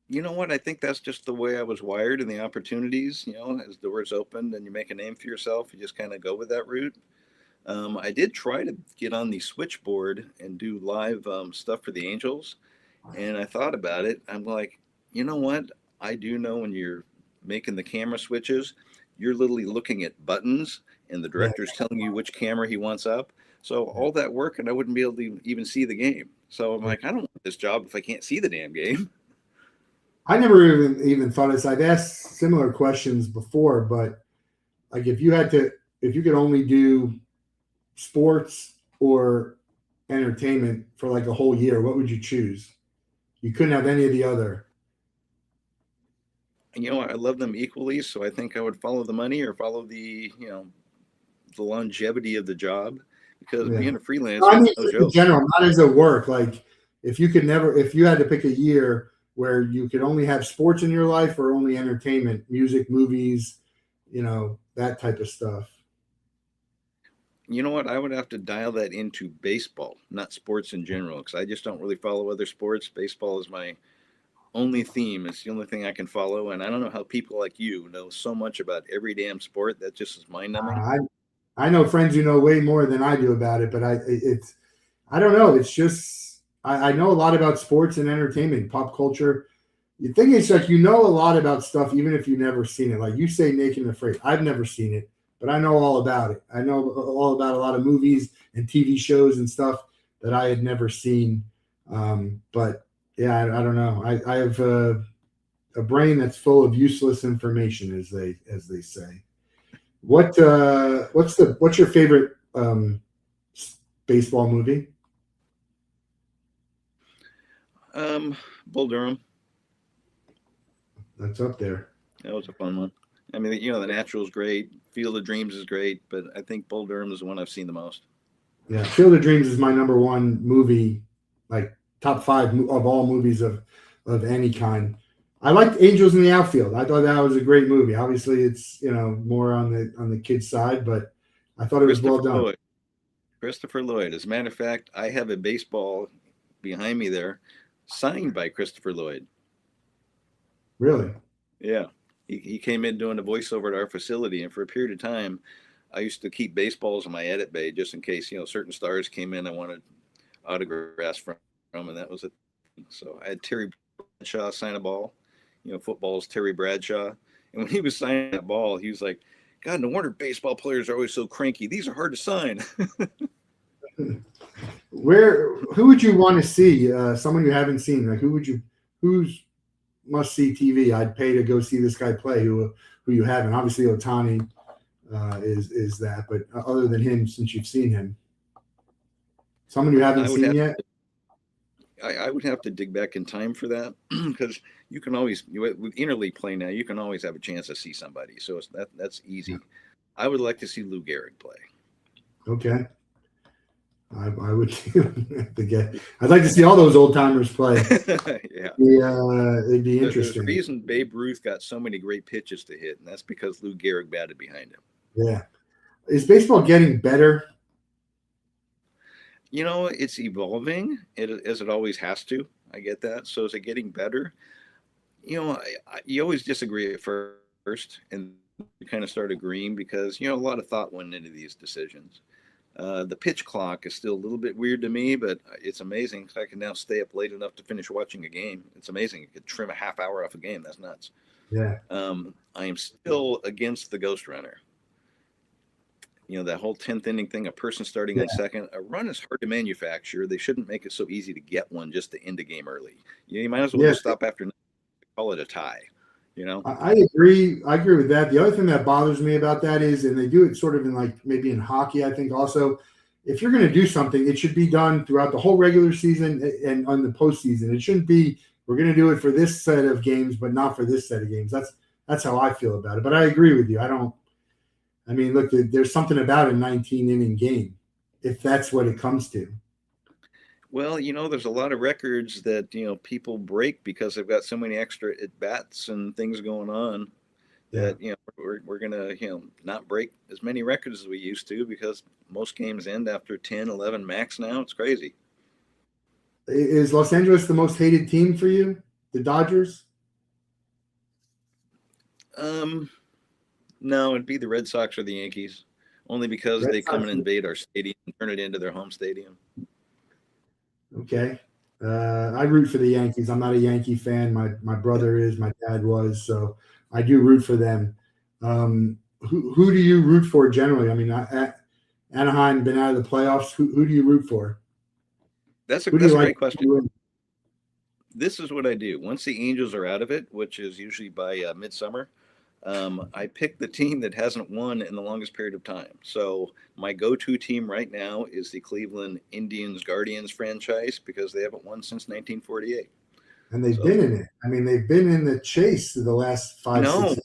You know what? I think that's just the way I was wired, and the opportunities, as doors opened and you make a name for yourself, you just kind of go with that route. I did try to get on the switchboard and do live stuff for the Angels, and I thought about it. I'm like, you know what? I do know when you're making the camera switches, you're literally looking at buttons, and the director's telling you which camera he wants up. So all that work, and I wouldn't be able to even see the game. So I'm like, I don't want this job if I can't see the damn game. I never even thought of this. I've asked similar questions before, but like if you could only do sports or entertainment for like a whole year, what would you choose? You couldn't have any of the other. And, I love them equally. So I think I would follow the money or follow the, the longevity of the job. Because being a freelancer, I mean, in general, not as a work. Like if you had to pick a year where you could only have sports in your life or only entertainment, music, movies, that type of stuff. You know what? I would have to dial that into baseball, not sports in general, because I just don't really follow other sports. Baseball is my only theme. It's the only thing I can follow, and I don't know how people like you know so much about every damn sport. That just is mind numbing. I know friends who know way more than I do about it, but I don't know. It's just I know a lot about sports and entertainment, pop culture. The thing is, like, you know a lot about stuff even if you've never seen it. Like you say, Naked and Afraid. I've never seen it, but I know all about it. I know all about a lot of movies and TV shows and stuff that I had never seen. But yeah, I don't know. I have a brain that's full of useless information, as they say. What's your favorite baseball movie? Bull Durham. That's up there. That was a fun one. I mean, The Natural is great. Field of Dreams is great, but I think Bull Durham is the one I've seen the most. Yeah, Field of Dreams is my number one movie, like top five of all movies of any kind. I liked Angels in the Outfield. I thought that was a great movie. Obviously, it's more on the kids' side, but I thought it was well done. Lloyd. Christopher Lloyd. As a matter of fact, I have a baseball behind me there, signed by Christopher Lloyd. Really? Yeah. He came in doing a voiceover at our facility, and for a period of time, I used to keep baseballs in my edit bay just in case certain stars came in I wanted autographs from, and that was it. So I had Terry Bradshaw sign a ball. Football's Terry Bradshaw, and when he was signing that ball, he was like, "God, no wonder baseball players are always so cranky. These are hard to sign." Who would you want to see? Someone you haven't seen? Like who's must see TV? I'd pay to go see this guy play. Who you haven't? Obviously, Ohtani is that, but other than him, since you've seen him, someone you haven't seen yet. I would have to dig back in time for that because you can always with interleague play now. You can always have a chance to see somebody, so that's easy. Yeah. I would like to see Lou Gehrig play. Okay. I would I'd like to see all those old timers play. Yeah, it'd be interesting. The reason Babe Ruth got so many great pitches to hit, and that's because Lou Gehrig batted behind him. Yeah, is baseball getting better? It's evolving, as it always has to. I get that. So is it getting better? You always disagree at first, and you kind of start agreeing because a lot of thought went into these decisions. The pitch clock is still a little bit weird to me, but it's amazing. I can now stay up late enough to finish watching a game. It's amazing. You could trim a half hour off a game. That's nuts. Yeah. I am still against the ghost runner. That whole 10th inning thing, a person starting on second. A run is hard to manufacture. They shouldn't make it so easy to get one just to end a game early. You might as well just stop after call it a tie. I agree. I agree with that. The other thing that bothers me about that is, and they do it sort of in like maybe in hockey, I think also, if you're going to do something, it should be done throughout the whole regular season and on the postseason. It shouldn't be, we're going to do it for this set of games, but not for this set of games. That's how I feel about it. But I agree with you. Look, there's something about a 19-inning game, if that's what it comes to. Well, there's a lot of records that, people break because they've got so many extra at-bats and things going on that, we're going to, not break as many records as we used to because most games end after 10, 11 max now. It's crazy. Is Los Angeles the most hated team for you? The Dodgers? No, it'd be the Red Sox or the Yankees, only because they come and invade our stadium and turn it into their home stadium. Okay. I root for the Yankees. I'm not a Yankee fan. My brother is. My dad was. So I do root for them. Who do you root for generally? Anaheim been out of the playoffs. Who do you root for? That's a great question. This is what I do. Once the Angels are out of it, which is usually by midsummer, I pick the team that hasn't won in the longest period of time. So my go-to team right now is the Cleveland Indians Guardians franchise because they haven't won since 1948. And they've been in it. They've been in the chase for the last 5-6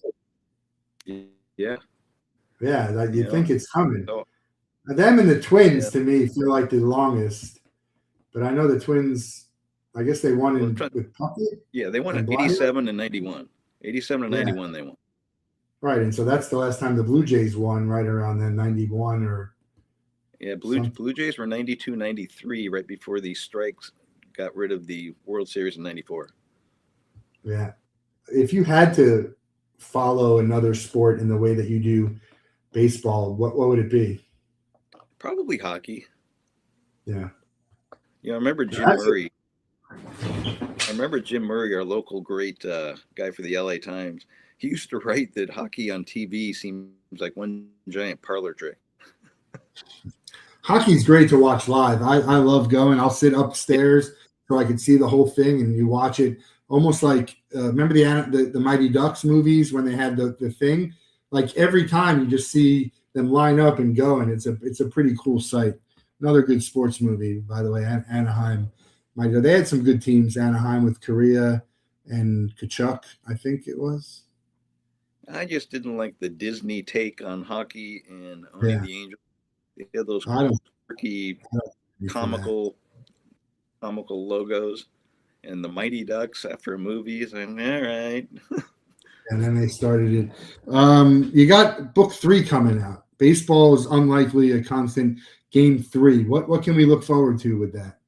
years. Yeah. Yeah, you think it's coming. So, them and the Twins, to me, feel like the longest. But I know the Twins, I guess they won with Puckett. Yeah, they won in 87 and 91. 87 and 91 they won. Right, and so that's the last time the Blue Jays won, right around then, 91 or Yeah, Some, Blue Jays were 92, 93, right before the strikes got rid of the World Series in 94. yeah. If you had to follow another sport in the way that you do baseball, what would it be? Probably hockey. Yeah. You know, I remember Jim That's it. Murray. I remember Jim Murray, our local great guy for the LA Times. He used to write that hockey on TV seems like one giant parlor trick. Hockey's great to watch live. I love going. I'll sit Yeah, upstairs so I can see the whole thing, and you watch it almost like remember the Mighty Ducks movies when they had the thing. Like every time you just see them line up and go, and it's a pretty cool sight. Another good sports movie, by the way. Anaheim, they had some good teams. Anaheim with Korea and Kachuk, I think it was. I just didn't like the Disney take on hockey and owning Yeah, the Angels. They had those I don't, quirky, I don't agree for that. comical, comical logos, and the Mighty Ducks after a movie. So I'm all right. And then they started it. You got book 3 coming out. Baseball is unlikely a constant. Game 3. What can we look forward to with that?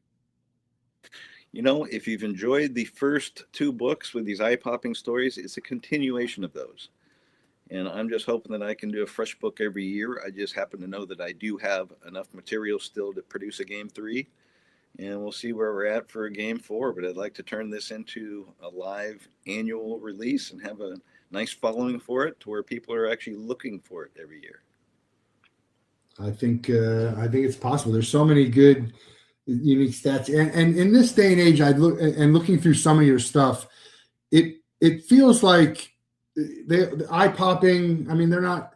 You know, if you've enjoyed the first two books with these eye-popping stories, it's a continuation of those. And I'm just hoping that I can do a fresh book every year. I just happen to know that I do have enough material still to produce a game 3, and we'll see where we're at for a game 4. But I'd like to turn this into a live annual release and have a nice following for it to where people are actually looking for it every year. I think it's possible. There's so many good unique stats, and in this day and age, looking through some of your stuff, it feels like the eye popping. I mean, they're not.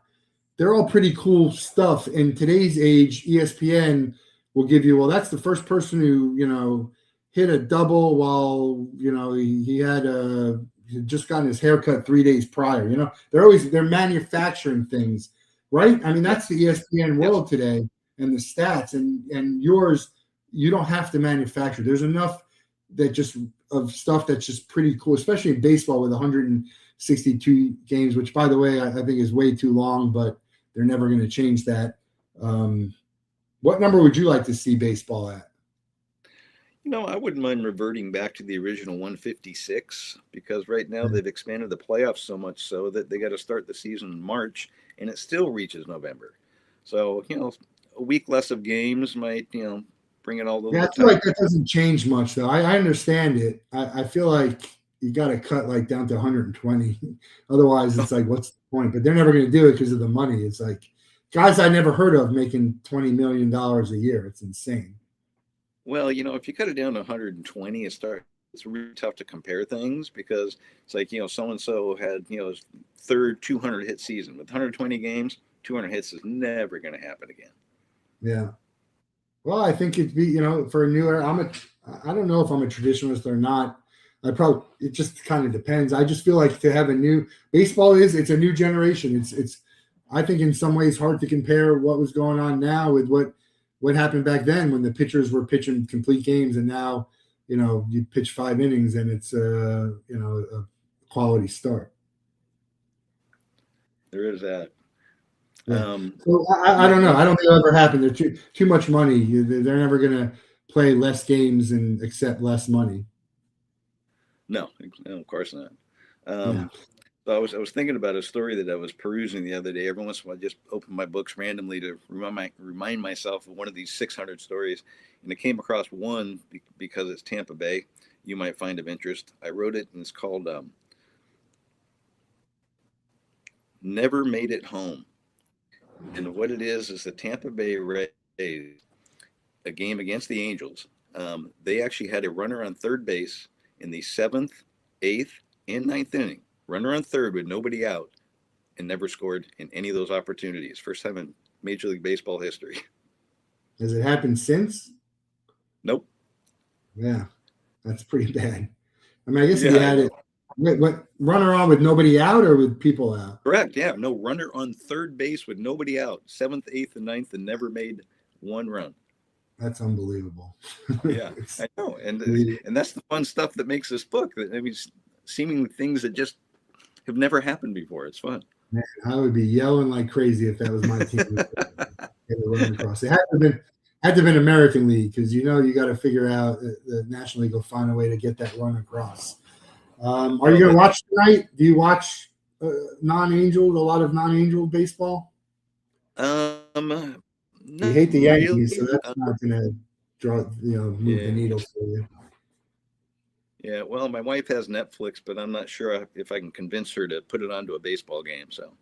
They're all pretty cool stuff. In today's age, ESPN will give you, well, that's the first person who hit a double while he had just gotten his haircut 3 days prior. They're manufacturing things, right? I mean, Yeah. that's the ESPN Yep. world today, and the stats and yours. You don't have to manufacture. There's enough that just of stuff that's just pretty cool, especially in baseball with 162 games, which, by the way, I think is way too long, but they're never going to change that. What number would you like to see baseball at? You know, I wouldn't mind reverting back to the original 156 because right now they've expanded the playoffs so much so that they got to start the season in March and it still reaches November. So, a week less of games might, bring it all a Yeah, little I feel tight. like that doesn't change much, though. I understand it. I feel like you got to cut like down to 120. Otherwise, it's like, what's the point? But they're never going to do it because of the money. It's like guys I never heard of making $20 million a year. It's insane. Well, if you cut it down to 120, it's really tough to compare things because it's like, so and so had, his third 200 hit season with 120 games, 200 hits is never going to happen again. Yeah. Well, I think it'd be, for a new era. I don't know if I'm a traditionalist or not. It just kind of depends. I just feel like to have a new baseball it's a new generation. I think in some ways hard to compare what was going on now with what happened back then when the pitchers were pitching complete games, and now, you pitch 5 innings and it's a quality start. There is that. Yeah. Um, So I my, don't know. my, I don't think it'll ever happen. They're too much money. They're never going to play less games and accept less money. no, no, of course not. Yeah. Um, so I was thinking about a story that I was perusing the other day. Every once in a while, I just open my books randomly to remind myself of one of these 600 stories, and I came across one because it's Tampa Bay. You might find of interest. I wrote it, and it's called "Never Made It Home." And what it is the Tampa Bay Rays, a game against the Angels. They actually had a runner on third base in the seventh, eighth, and ninth inning. Runner on third with nobody out, and never scored in any of those opportunities. First time in Major League Baseball history. Has it happened since? Nope. Yeah, that's pretty bad. I mean, I guess if Yeah, you I had know. it, what runner on with nobody out or with people out? Correct. Yeah, no runner on third base with nobody out. Seventh, eighth, and ninth, and never made one run. That's unbelievable. Yeah, I know, and that's the fun stuff that makes this book. I mean, seeming things that just have never happened before. It's fun. Man, I would be yelling like crazy if that was my team. get a run across. It had to have been American League because you got to figure out the National League will find a way to get that run across. Are you going to watch tonight? Do you watch non-Angel, a lot of non-Angel baseball? You hate the Yankees, so that's not going to move the needle for you. Yeah, well, my wife has Netflix, but I'm not sure if I can convince her to put it onto a baseball game. So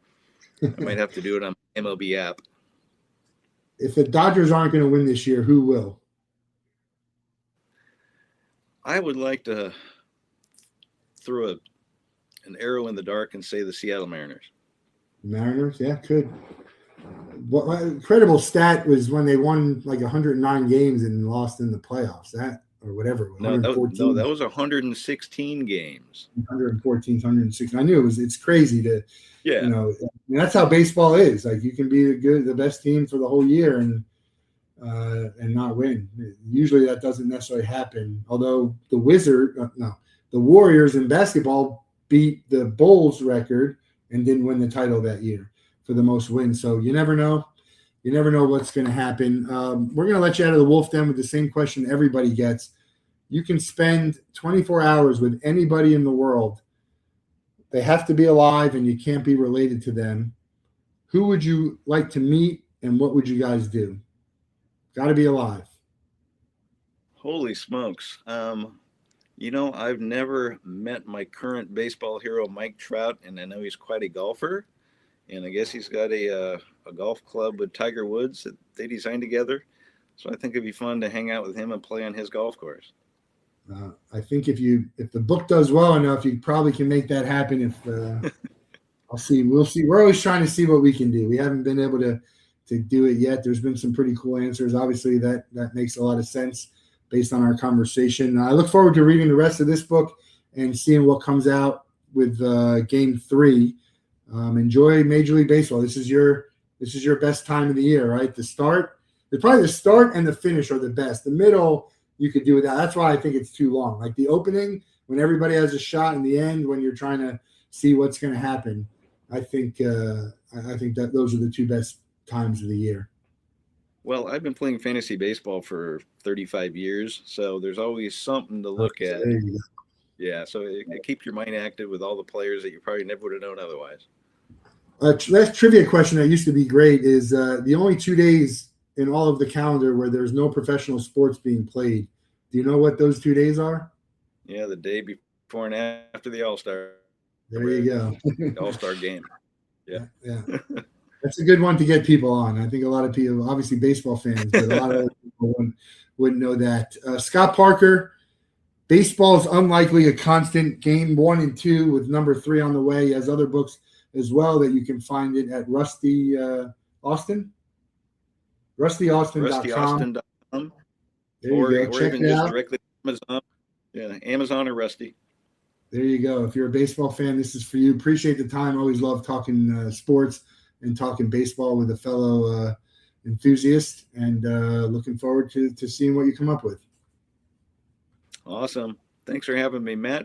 I might have to do it on MLB app. If the Dodgers aren't going to win this year, who will? I would like to throw an arrow in the dark and say the Seattle Mariners. Mariners, yeah, could. What incredible stat was when they won like 109 games and lost in the playoffs. That or whatever. No, that was 116 games. 114, 116. I knew it's crazy to, that's how baseball is. Like you can be the best team for the whole year and not win. Usually that doesn't necessarily happen. Although the Warriors in basketball beat the Bulls record and didn't win the title that year for the most wins. So you never know. You never know what's going to happen. We're going to let you out of the Wolff Den with the same question everybody gets. You can spend 24 hours with anybody in the world. They have to be alive and you can't be related to them. Who would you like to meet and what would you guys do? Got to be alive. Holy smokes. I've never met my current baseball hero, Mike Trout, and I know he's quite a golfer. And I guess he's got a golf club with Tiger Woods that they designed together. So I think it'd be fun to hang out with him and play on his golf course. I think if the book does well enough, you probably can make that happen. We'll see. We're always trying to see what we can do. We haven't been able to do it yet. There's been some pretty cool answers. Obviously, that makes a lot of sense based on our conversation. I look forward to reading the rest of this book and seeing what comes out with Game 3. Enjoy Major League Baseball. This is your best time of the year, right? The start and the finish are the best. The middle you could do without. That's why I think it's too long. Like the opening, when everybody has a shot, in the end, when you're trying to see what's going to happen. I think that those are the two best times of the year. Well, I've been playing fantasy baseball for 35 years, so there's always something to look at. There you go. Yeah, so it keeps your mind active with all the players that you probably never would have known otherwise. Last trivia question that used to be great is the only 2 days in all of the calendar where there's no professional sports being played. Do you know what those 2 days are? Yeah, the day before and after the All-Star. There you go. The All-Star game. Yeah. That's a good one to get people on. I think a lot of people, obviously baseball fans, but a lot of other people wouldn't know that. Scott Parker, baseball is unlikely a constant. Game 1 and 2 with number 3 on the way. He has other books as well that you can find it at Rusty Austin. RustyAustin.com. Or even just directly Amazon. Yeah, Amazon or Rusty. There you go. If you're a baseball fan, this is for you. Appreciate the time. Always love talking sports and talking baseball with a fellow enthusiast. And looking forward to seeing what you come up with. Awesome. Thanks for having me, Matt.